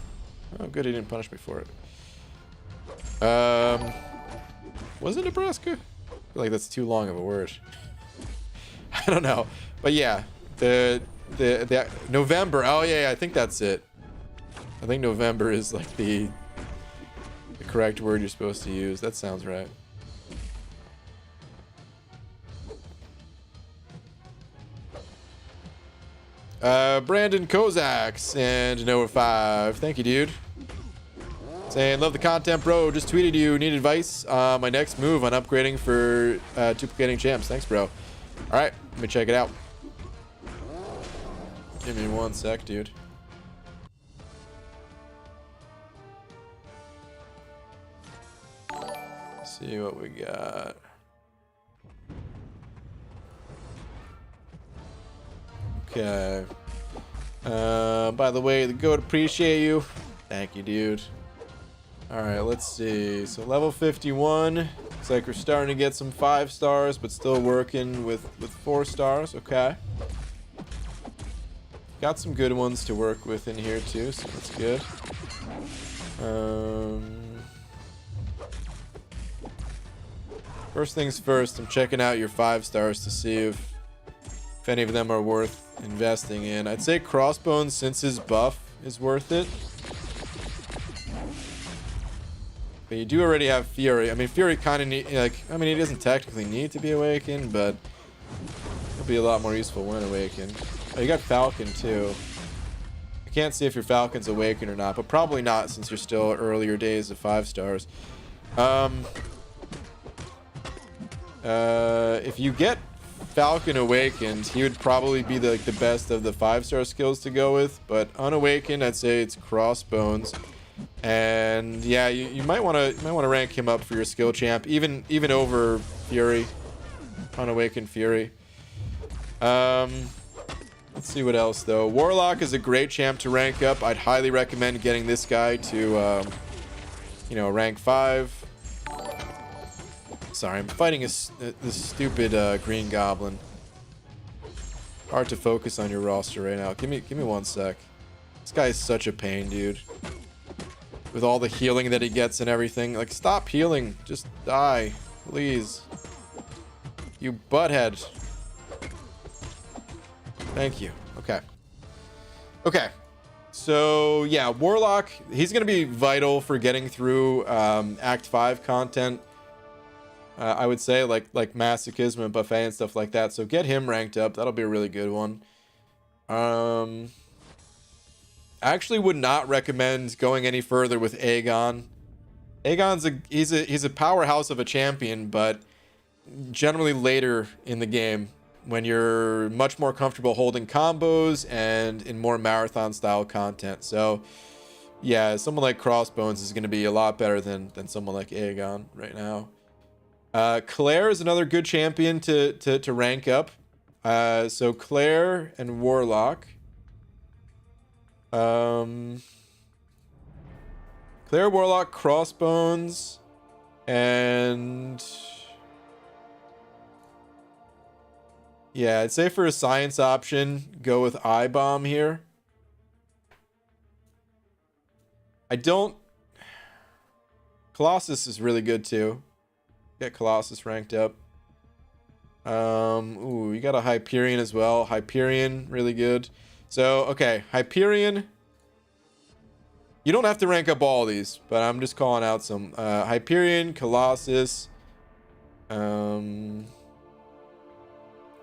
Oh good, he didn't punish me for it. Was it Nebraska? I feel like that's too long of a word. I don't know. But yeah, the November. Oh yeah, I think that's it. I think November is like the correct word you're supposed to use. That sounds right. Brandon Kozaks and Noah 5. Thank you, dude. Saying, love the content, bro. Just tweeted you. Need advice on my next move on upgrading for duplicating champs. Thanks, bro. All right, let me check it out. Give me 1 sec, dude. Let's see what we got. Okay. By the way, the goat, appreciate you. Thank you, dude. All right, let's see. So level 51. Looks like we're starting to get some 5 stars, but still working with 4 stars. Okay. Got some good ones to work with in here too, so that's good. First things first, I'm checking out your 5 stars to see if any of them are worth investing in. I'd say Crossbones, since his buff is worth it. But you do already have Fury. I mean, Fury kind of need, like, I mean, he doesn't technically need to be awakened, but he'll be a lot more useful when awakened. Oh, you got Falcon too. I can't see if your Falcon's awakened or not, but probably not since you're still earlier days of 5 stars. If you get Falcon awakened, he would probably be the best of the 5-star skills to go with, but unawakened, I'd say it's Crossbones. And yeah, you might want to rank him up for your skill champ, even over Fury, unawakened Fury. Let's see what else though. Warlock is a great champ to rank up. I'd highly recommend getting this guy to you know, rank 5. Sorry, I'm fighting this stupid green goblin. Hard to focus on your roster right now. Give me 1 sec. This guy is such a pain, dude. With all the healing that he gets and everything. Like, stop healing. Just die. Please. You butthead. Thank you. Okay. Okay. So, yeah, Warlock, he's going to be vital for getting through Act 5 content. I would say, like Masochism and Buffet and stuff like that. So get him ranked up. That'll be a really good one. I actually would not recommend going any further with Aegon. Aegon's he's a powerhouse of a champion, but generally later in the game when you're much more comfortable holding combos and in more marathon style content. So yeah, someone like Crossbones is going to be a lot better than someone like Aegon right now. Claire is another good champion to rank up. So Claire and Warlock. Claire, Warlock, Crossbones, and yeah, I'd say for a science option, go with I-Bomb here. Colossus is really good too. Get Colossus ranked up. Ooh, you got a Hyperion as well. Hyperion, really good. So, okay, Hyperion. You don't have to rank up all these, but I'm just calling out some. Hyperion, Colossus,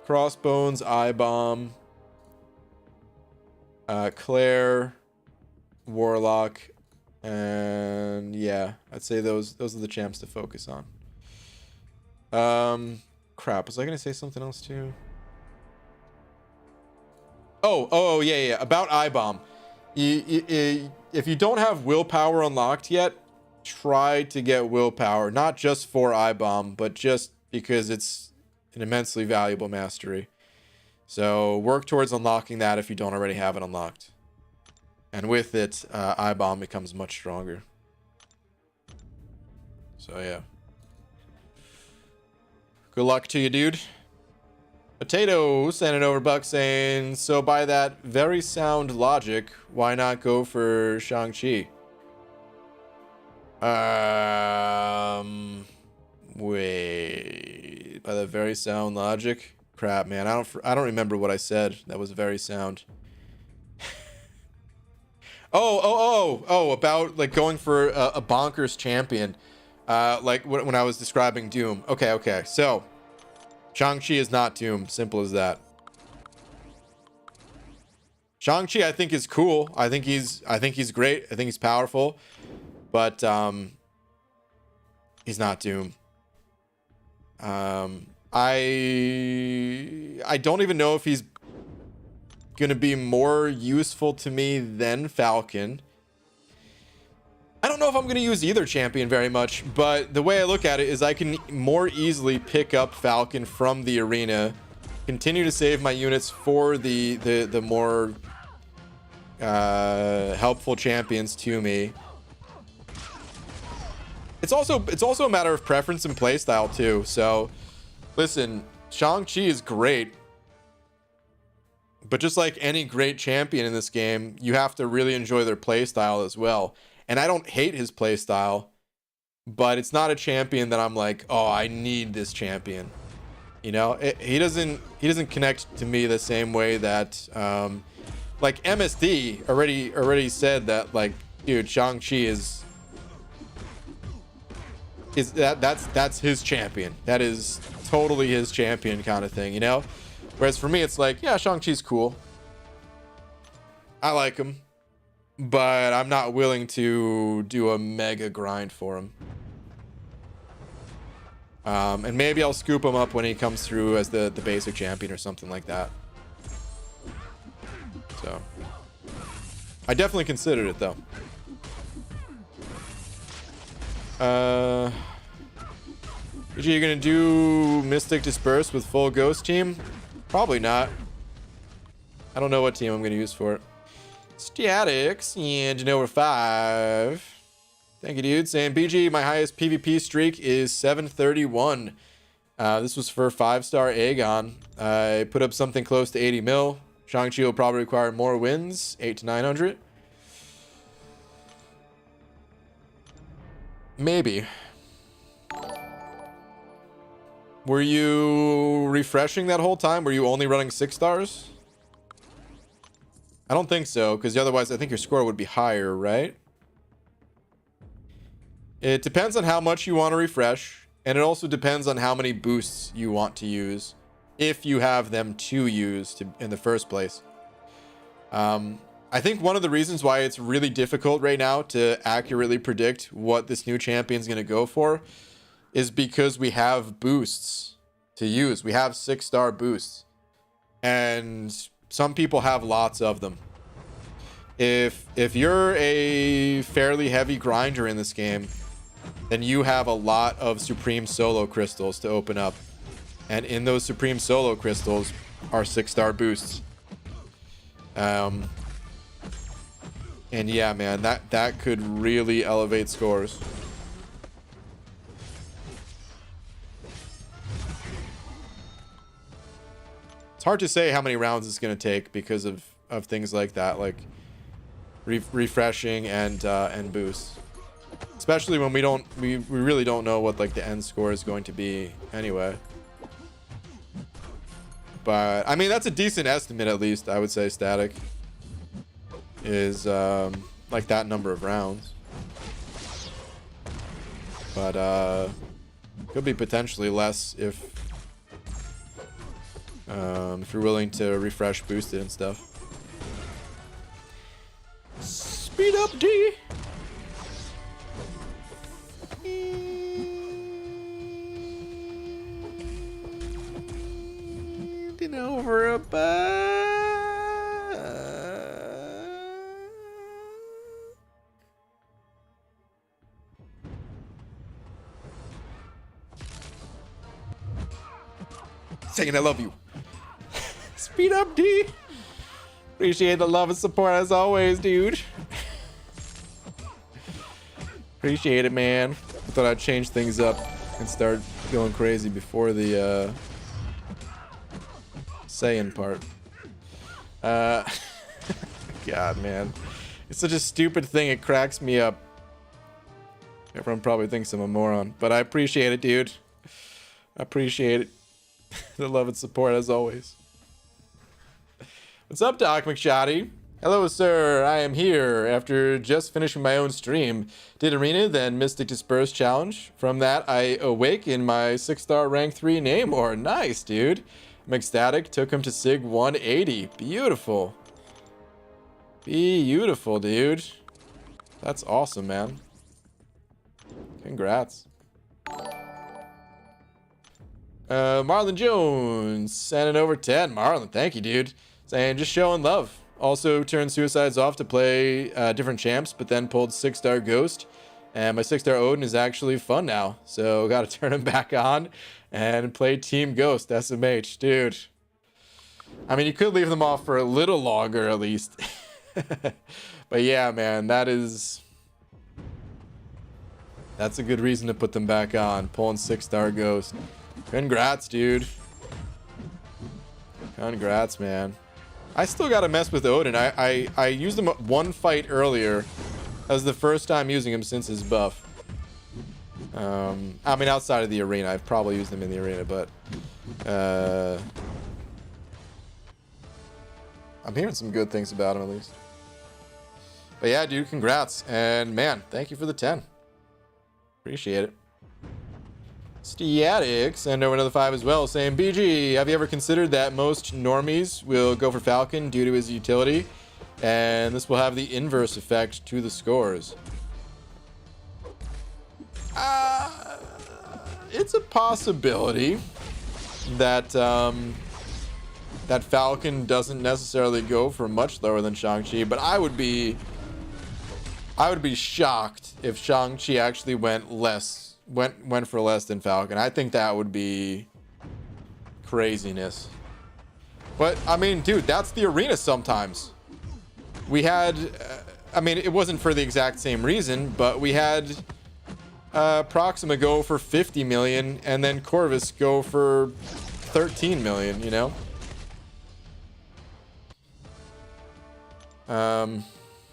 Crossbones, Eye Bomb, Claire, Warlock, and yeah, I'd say those are the champs to focus on. Crap, was I gonna say something else too? Oh, yeah. About Eye Bomb. If you don't have willpower unlocked yet, try to get willpower, not just for Eye Bomb, but just because it's an immensely valuable mastery. So work towards unlocking that if you don't already have it unlocked. And with it, Eye Bomb becomes much stronger. So yeah. Good luck to you, dude. Potato sending over buck saying, so by that very sound logic, why not go for Shang-Chi? Wait. By that very sound logic? Crap, man. I don't remember what I said. That was very sound. Oh, about like going for a bonkers champion. Like when I was describing Doom. Okay. So, Shang-Chi is not Doom. Simple as that. Shang-Chi, I think, is cool. I think he's great. I think he's powerful. But he's not Doom. I don't even know if he's gonna be more useful to me than Falcon. I don't know if I'm going to use either champion very much, but the way I look at it is I can more easily pick up Falcon from the arena, continue to save my units for the more helpful champions to me. It's also a matter of preference and playstyle too. So, listen, Shang-Chi is great, but just like any great champion in this game, you have to really enjoy their playstyle as well. And I don't hate his playstyle, but it's not a champion that I'm like, oh, I need this champion. You know, he doesn't connect to me the same way that, like MSD already said that, like, dude, Shang-Chi that's his champion. That is totally his champion kind of thing, you know? Whereas for me, it's like, yeah, Shang-Chi's cool. I like him. But I'm not willing to do a mega grind for him. And maybe I'll scoop him up when he comes through as the basic champion or something like that. So I definitely considered it though. You're gonna do Mystic Disperse with full Ghost team? Probably not. I don't know what team I'm gonna use for it. Statics and over 5. Thank you, dude. Saying BG, my highest PvP streak is 731. This was for 5-star Aegon. I put up something close to 80 mil. Shang-Chi will probably require more wins, 800 to 900. Maybe. Were you refreshing that whole time? Were you only running 6 stars? I don't think so, because otherwise I think your score would be higher, right? It depends on how much you want to refresh, and it also depends on how many boosts you want to use, if you have them to use in the first place. I think one of the reasons why it's really difficult right now to accurately predict what this new champion is going to go for is because we have boosts to use. We have 6-star boosts, and some people have lots of them. If you're a fairly heavy grinder in this game, then you have a lot of Supreme Solo crystals to open up. And in those Supreme Solo crystals are 6-star boosts. And yeah, man, that could really elevate scores. It's hard to say how many rounds it's going to take because of things like that, like refreshing and boosts. Especially when we really don't know what like the end score is going to be anyway. But I mean, that's a decent estimate, at least I would say. Static is like that number of rounds. But could be potentially less if you're willing to refresh, boost it and stuff. Speed up, D. Over a saying I love you. Speed up, D. Appreciate the love and support as always, dude. Appreciate it, man. I thought I'd change things up and start going crazy before the saying part. God, man. It's such a stupid thing. It cracks me up. Everyone probably thinks I'm a moron, but I appreciate it, dude. I appreciate it. The love and support as always. What's up, Doc McShotty? Hello, sir. I am here after just finishing my own stream. Did Arena, then Mystic Disperse Challenge. From that, I awake in my 6-star rank 3 Namor. Nice, dude. I'm ecstatic. Took him to Sig 180. Beautiful. Beautiful, dude. That's awesome, man. Congrats. Marlon Jones sending over 10. Marlon, thank you, dude. Saying just showing love. Also turned Suicides off to play different champs, but then pulled 6-star Ghost. And my 6-star Odin is actually fun now. So got to turn him back on and play Team Ghost, SMH. Dude. I mean, you could leave them off for a little longer at least. But yeah, man, that's a good reason to put them back on. Pulling 6-star Ghost. Congrats, dude. Congrats, man. I still gotta mess with Odin. I used him one fight earlier. That was the first time using him since his buff. I mean, outside of the arena. I've probably used him in the arena, but I'm hearing some good things about him at least. But yeah, dude, congrats. And man, thank you for the 10. Appreciate it. Stiatics, and over another 5 as well, saying, BG, have you ever considered that most normies will go for Falcon due to his utility? And this will have the inverse effect to the scores. It's a possibility that that Falcon doesn't necessarily go for much lower than Shang-Chi, but I would be shocked if Shang-Chi actually went for less than Falcon. I think that would be craziness. But I mean, dude, that's the arena sometimes. We had I mean, it wasn't for the exact same reason, but we had Proxima go for 50 million and then Corvus go for 13 million, you know?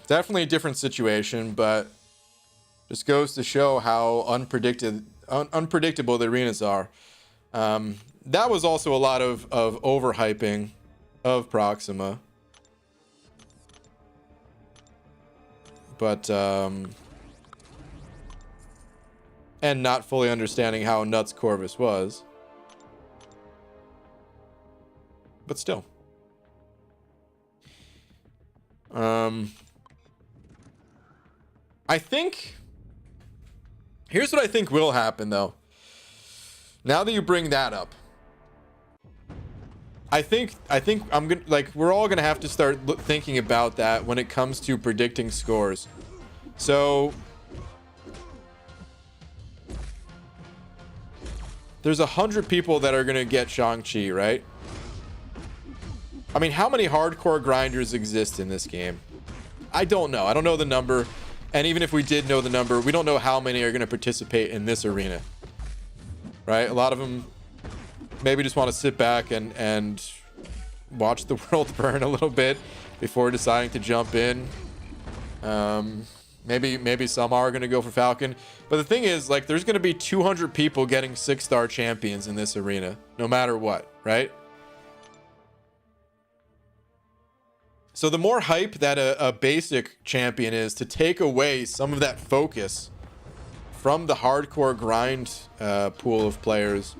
Definitely a different situation, but just goes to show how unpredictable the arenas are. That was also a lot of overhyping of Proxima. But, and not fully understanding how nuts Corvus was. But still. I think... Here's what I think will happen, though. Now that you bring that up, I think I'm gonna, like, we're all gonna have to start thinking about that when it comes to predicting scores. So there's 100 people that are gonna get Shang-Chi, right? I mean, how many hardcore grinders exist in this game? I don't know. I don't know the number. And even if we did know the number, we don't know how many are going to participate in this arena. Right? A lot of them maybe just want to sit back and watch the world burn a little bit before deciding to jump in. Maybe some are going to go for Falcon. But the thing is, like, there's going to be 200 people getting 6-star champions in this arena, no matter what, right? So the more hype that a basic champion is, to take away some of that focus from the hardcore grind pool of players,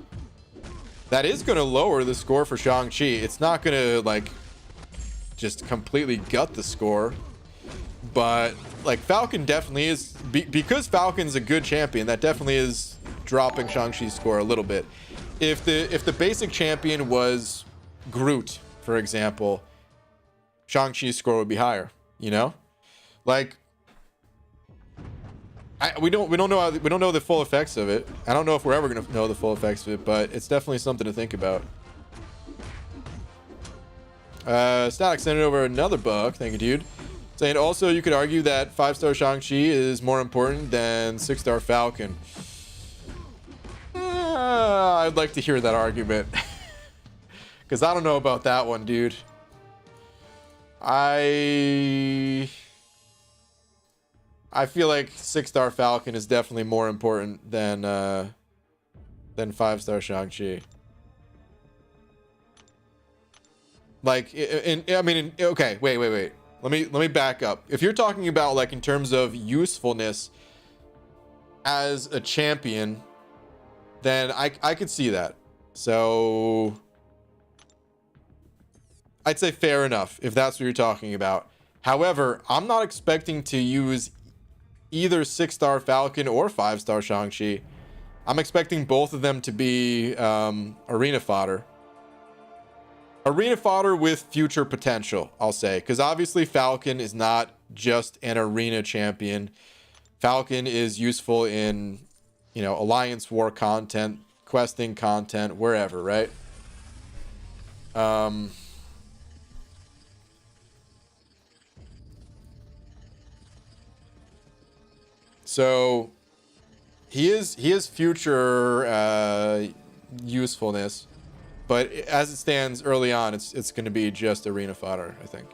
that is going to lower the score for Shang-Chi. It's not going to like just completely gut the score, but like Falcon definitely is, because Falcon's a good champion, that definitely is dropping Shang-Chi's score a little bit. If the basic champion was Groot, for example, Shang-Chi's score would be higher, you know? Like we don't know the full effects of it. I don't know if we're ever going to know the full effects of it, but it's definitely something to think about. Static sent it over another buck. Thank you, dude. Saying also you could argue that 5-star Shang-Chi is more important than 6-star Falcon. I'd like to hear that argument. Because I don't know about that one, dude. I feel like 6-star Falcon is definitely more important than 5-star Shang-Chi. Like, okay, wait. Let me back up. If you're talking about like in terms of usefulness as a champion, then I could see that. So I'd say fair enough if that's what you're talking about. However, I'm not expecting to use either 6-star Falcon or 5-star Shang-Chi. I'm expecting both of them to be arena fodder. Arena fodder with future potential, I'll say. Because obviously Falcon is not just an arena champion. Falcon is useful in, you know, Alliance War content, questing content, wherever, right? So he is future usefulness, but as it stands early on, it's going to be just arena fodder, I think.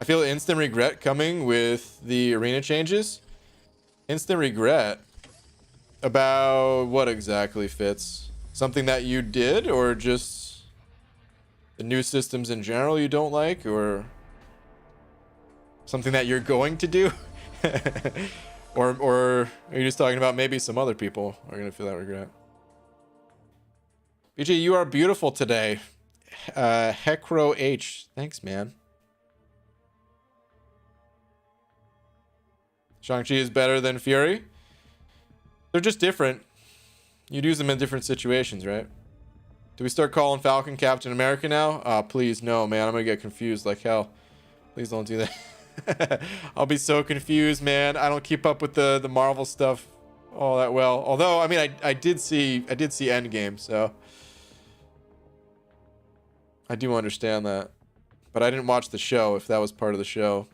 I feel instant regret coming with the arena changes. Instant regret about what exactly, Fitz? Something that you did, or just the new systems in general you don't like, or something that you're going to do? Or are you just talking about maybe some other people are going to feel that regret? BG, you are beautiful today. Hecro H. Thanks, man. Shang-Chi is better than Fury. They're just different. You'd use them in different situations, right? Do we start calling Falcon Captain America now? Please, no, man. I'm going to get confused like hell. Please don't do that. I'll be so confused, man. I don't keep up with the Marvel stuff all that well. Although, I mean, I did see Endgame, so I do understand that. But I didn't watch the show, if that was part of the show.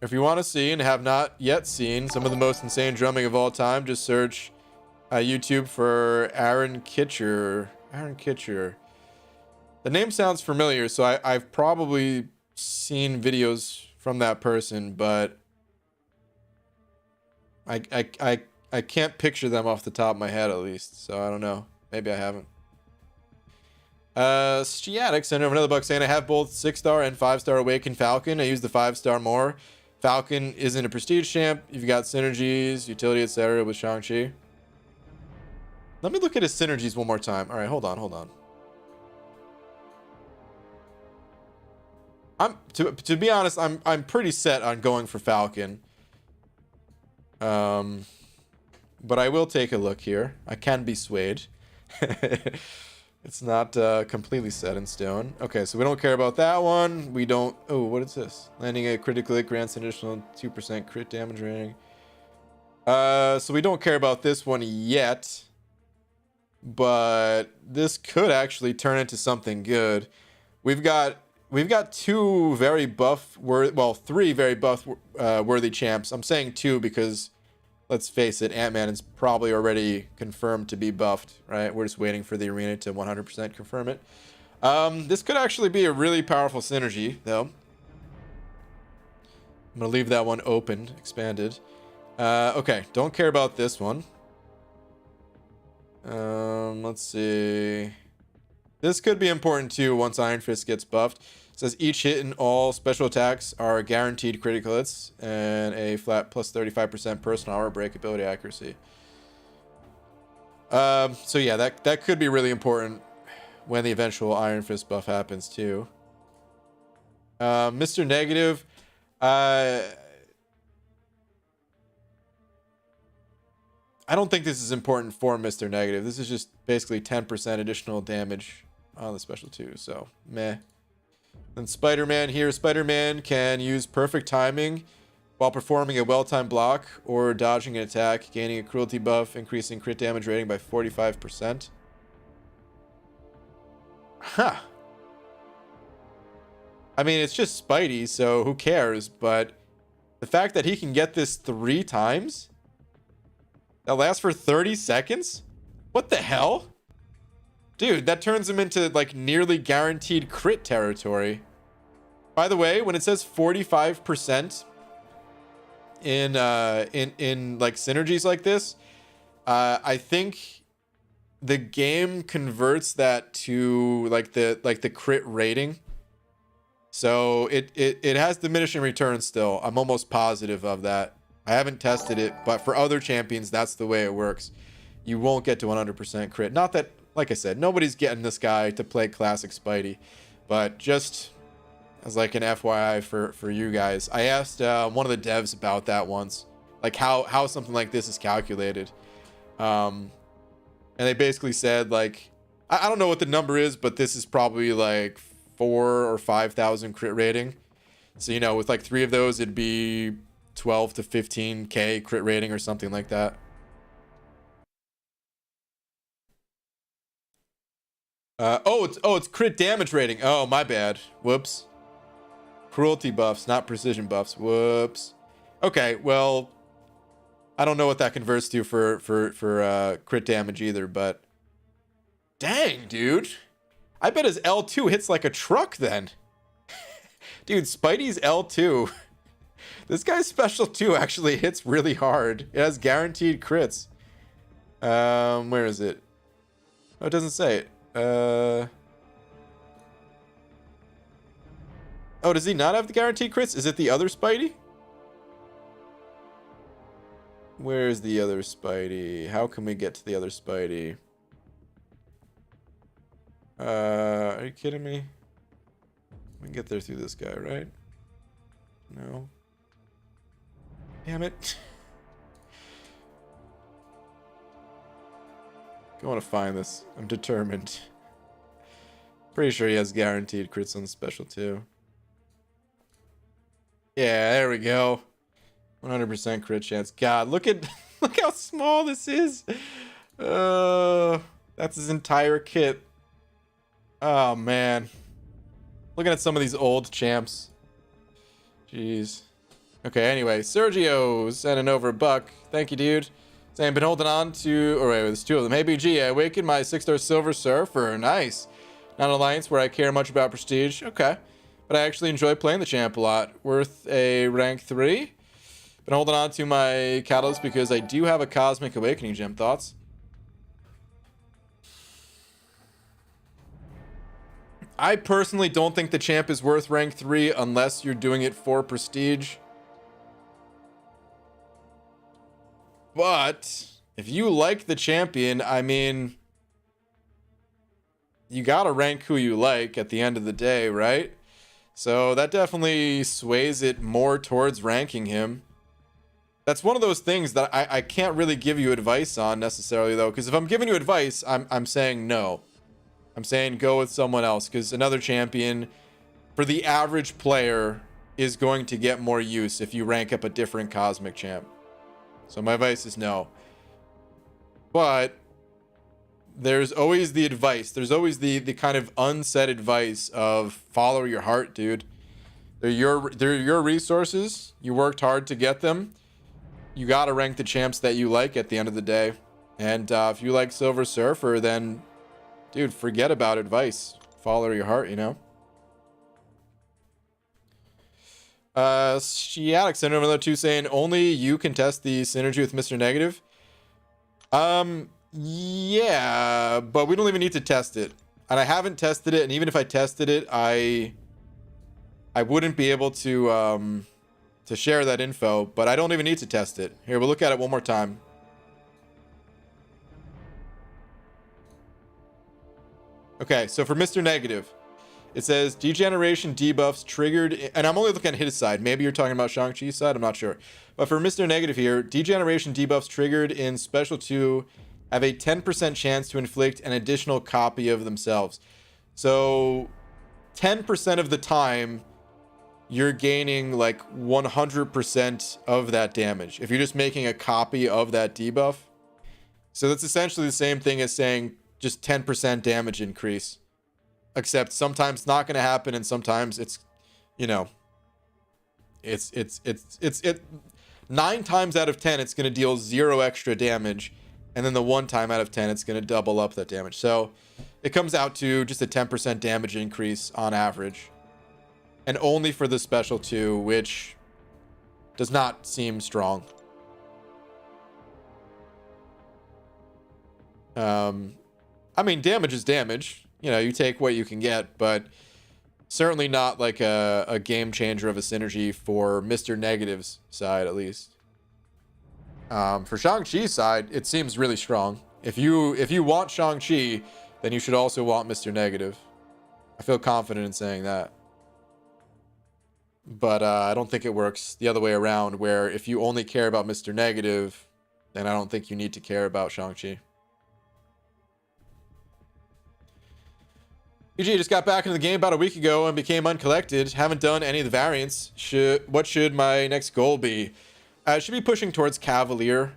If you want to see and have not yet seen some of the most insane drumming of all time, just search YouTube for Aaron Kitcher. Aaron Kitcher. The name sounds familiar, so I've probably seen videos from that person, but I can't picture them off the top of my head, at least. So I don't know. Maybe I haven't. Stiatic sent over another buck saying I have both 6-star and 5-star Awakened Falcon. I use the 5-star more. Falcon isn't a prestige champ. You've got synergies, utility, etc. with Shang-Chi. Let me look at his synergies one more time. All right, hold on. To be honest, I'm pretty set on going for Falcon. But I will take a look here. I can be swayed. It's not completely set in stone. Okay, so we don't care about that one. We don't... Oh, what is this? Landing a critical hit grants an additional 2% crit damage rating. So we don't care about this one yet. But this could actually turn into something good. We've got two very buff... Well, three very buff worthy champs. I'm saying two because... Let's face it, Ant-Man is probably already confirmed to be buffed, right? We're just waiting for the arena to 100% confirm it. This could actually be a really powerful synergy, though. I'm going to leave that one open, expanded. Okay, don't care about this one. Let's see. This could be important too once Iron Fist gets buffed. It says each hit and all special attacks are guaranteed critical hits and a flat plus 35% personal armor breakability accuracy. So yeah, that could be really important when the eventual Iron Fist buff happens too. Mr. Negative, I don't think this is important for Mr. Negative. This is just basically 10% additional damage on the special 2, so meh. Then Spider-Man here. Spider-Man can use perfect timing while performing a well-timed block or dodging an attack, gaining a cruelty buff, increasing crit damage rating by 45%. Huh. I mean, it's just Spidey, so who cares? But the fact that he can get this 3 times that lasts for 30 seconds? What the hell? Dude, that turns him into like nearly guaranteed crit territory. By the way, when it says 45% in like synergies like this, I think the game converts that to like the crit rating. So it has diminishing returns still. I'm almost positive of that. I haven't tested it, but for other champions, that's the way it works. You won't get to 100% crit. Not that, like I said, nobody's getting this guy to play classic Spidey, but just as like an FYI for you guys, I asked one of the devs about that once, like how something like this is calculated, and they basically said like I don't know what the number is, but this is probably like 4,000 or 5,000 crit rating. So you know, with like 3 of those, it'd be 12 to 15k crit rating or something like that. It's crit damage rating. Oh, my bad. Whoops. Cruelty buffs, not precision buffs. Whoops. Okay, well, I don't know what that converts to for crit damage either, but dang, dude. I bet his L2 hits like a truck then. Dude, Spidey's L2. This guy's special 2 actually hits really hard. It has guaranteed crits. Where is it? Oh, it doesn't say it. Oh, does he not have the guaranteed crits? Is it the other Spidey? Where's the other Spidey? How can we get to the other Spidey? Are you kidding me? We can get there through this guy, right? No. Damn it. I want to find this. I'm determined. Pretty sure he has guaranteed crits on the special too. Yeah, there we go. 100% crit chance. God, look how small this is. That's his entire kit. Oh man. Looking at some of these old champs. Jeez. Okay, anyway, Sergio sending over a buck. Thank you, dude. Saying, been holding on to, or wait, there's 2 of them. Hey, BG, I awakened my 6-star Silver Surfer. Nice. Not an alliance where I care much about prestige. Okay. But I actually enjoy playing the champ a lot. Worth a rank 3. Been holding on to my Catalyst because I do have a Cosmic Awakening gem. Thoughts? I personally don't think the champ is worth rank 3 unless you're doing it for prestige. But if you like the champion, I mean, you gotta rank who you like at the end of the day, right? So that definitely sways it more towards ranking him. That's one of those things that I can't really give you advice on necessarily, though, because if I'm giving you advice, I'm saying no. I'm saying go with someone else, because another champion for the average player is going to get more use if you rank up a different cosmic champ. So my advice is no. But there's always the advice. There's always the kind of unsaid advice of follow your heart, dude. They're your resources. You worked hard to get them. You got to rank the champs that you like at the end of the day. And if you like Silver Surfer, then, dude, forget about advice. Follow your heart, you know? Shiatic sent over another 2 saying only you can test the synergy with Mr. Negative. Yeah, but we don't even need to test it. And I haven't tested it, and even if I tested it, I wouldn't be able to share that info, but I don't even need to test it. Here, we'll look at it one more time. Okay, so for Mr. Negative, it says degeneration debuffs triggered, and I'm only looking at his side. Maybe you're talking about Shang-Chi's side, I'm not sure. But for Mr. Negative here, degeneration debuffs triggered in Special 2 have a 10% chance to inflict an additional copy of themselves. So 10% of the time, you're gaining like 100% of that damage if you're just making a copy of that debuff. So that's essentially the same thing as saying just 10% damage increase, except sometimes it's not going to happen, and sometimes it's, you know, it's 9 times out of 10 it's going to deal 0 extra damage, and then the 1 time out of 10 it's going to double up that damage. So it comes out to just a 10% damage increase on average, and only for the Special 2, which does not seem strong. I mean, damage is damage. You know, you take what you can get, but certainly not like a game changer of a synergy for Mr. Negative's side, at least. For Shang-Chi's side, it seems really strong. If you want Shang-Chi, then you should also want Mr. Negative. I feel confident in saying that. But I don't think it works the other way around, where if you only care about Mr. Negative, then I don't think you need to care about Shang-Chi. EG just got back into the game about a week ago and became uncollected. Haven't done any of the variants. What should my next goal be? I should be pushing towards Cavalier.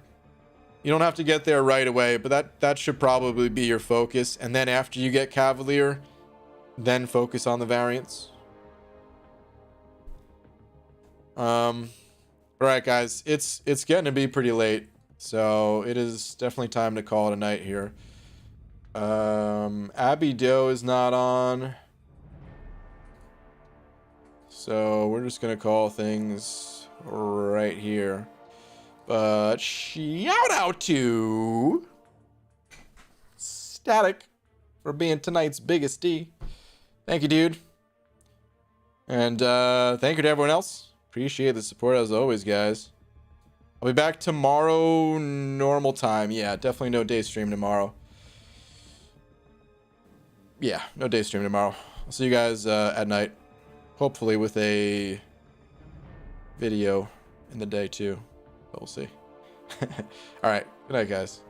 You don't have to get there right away, but that should probably be your focus. And then after you get Cavalier, then focus on the variants. All right, guys, it's getting to be pretty late, so it is definitely time to call it a night here. Abby Doe is not on, so we're just gonna call things right here. But shout out to Static for being tonight's biggest D. Thank you, dude. And thank you to everyone else. Appreciate the support as always, guys. I'll be back tomorrow, normal time. Yeah, definitely no day stream tomorrow. Yeah, no day stream tomorrow. I'll see you guys at night. Hopefully with a video in the day too. But we'll see. All right. Good night, guys.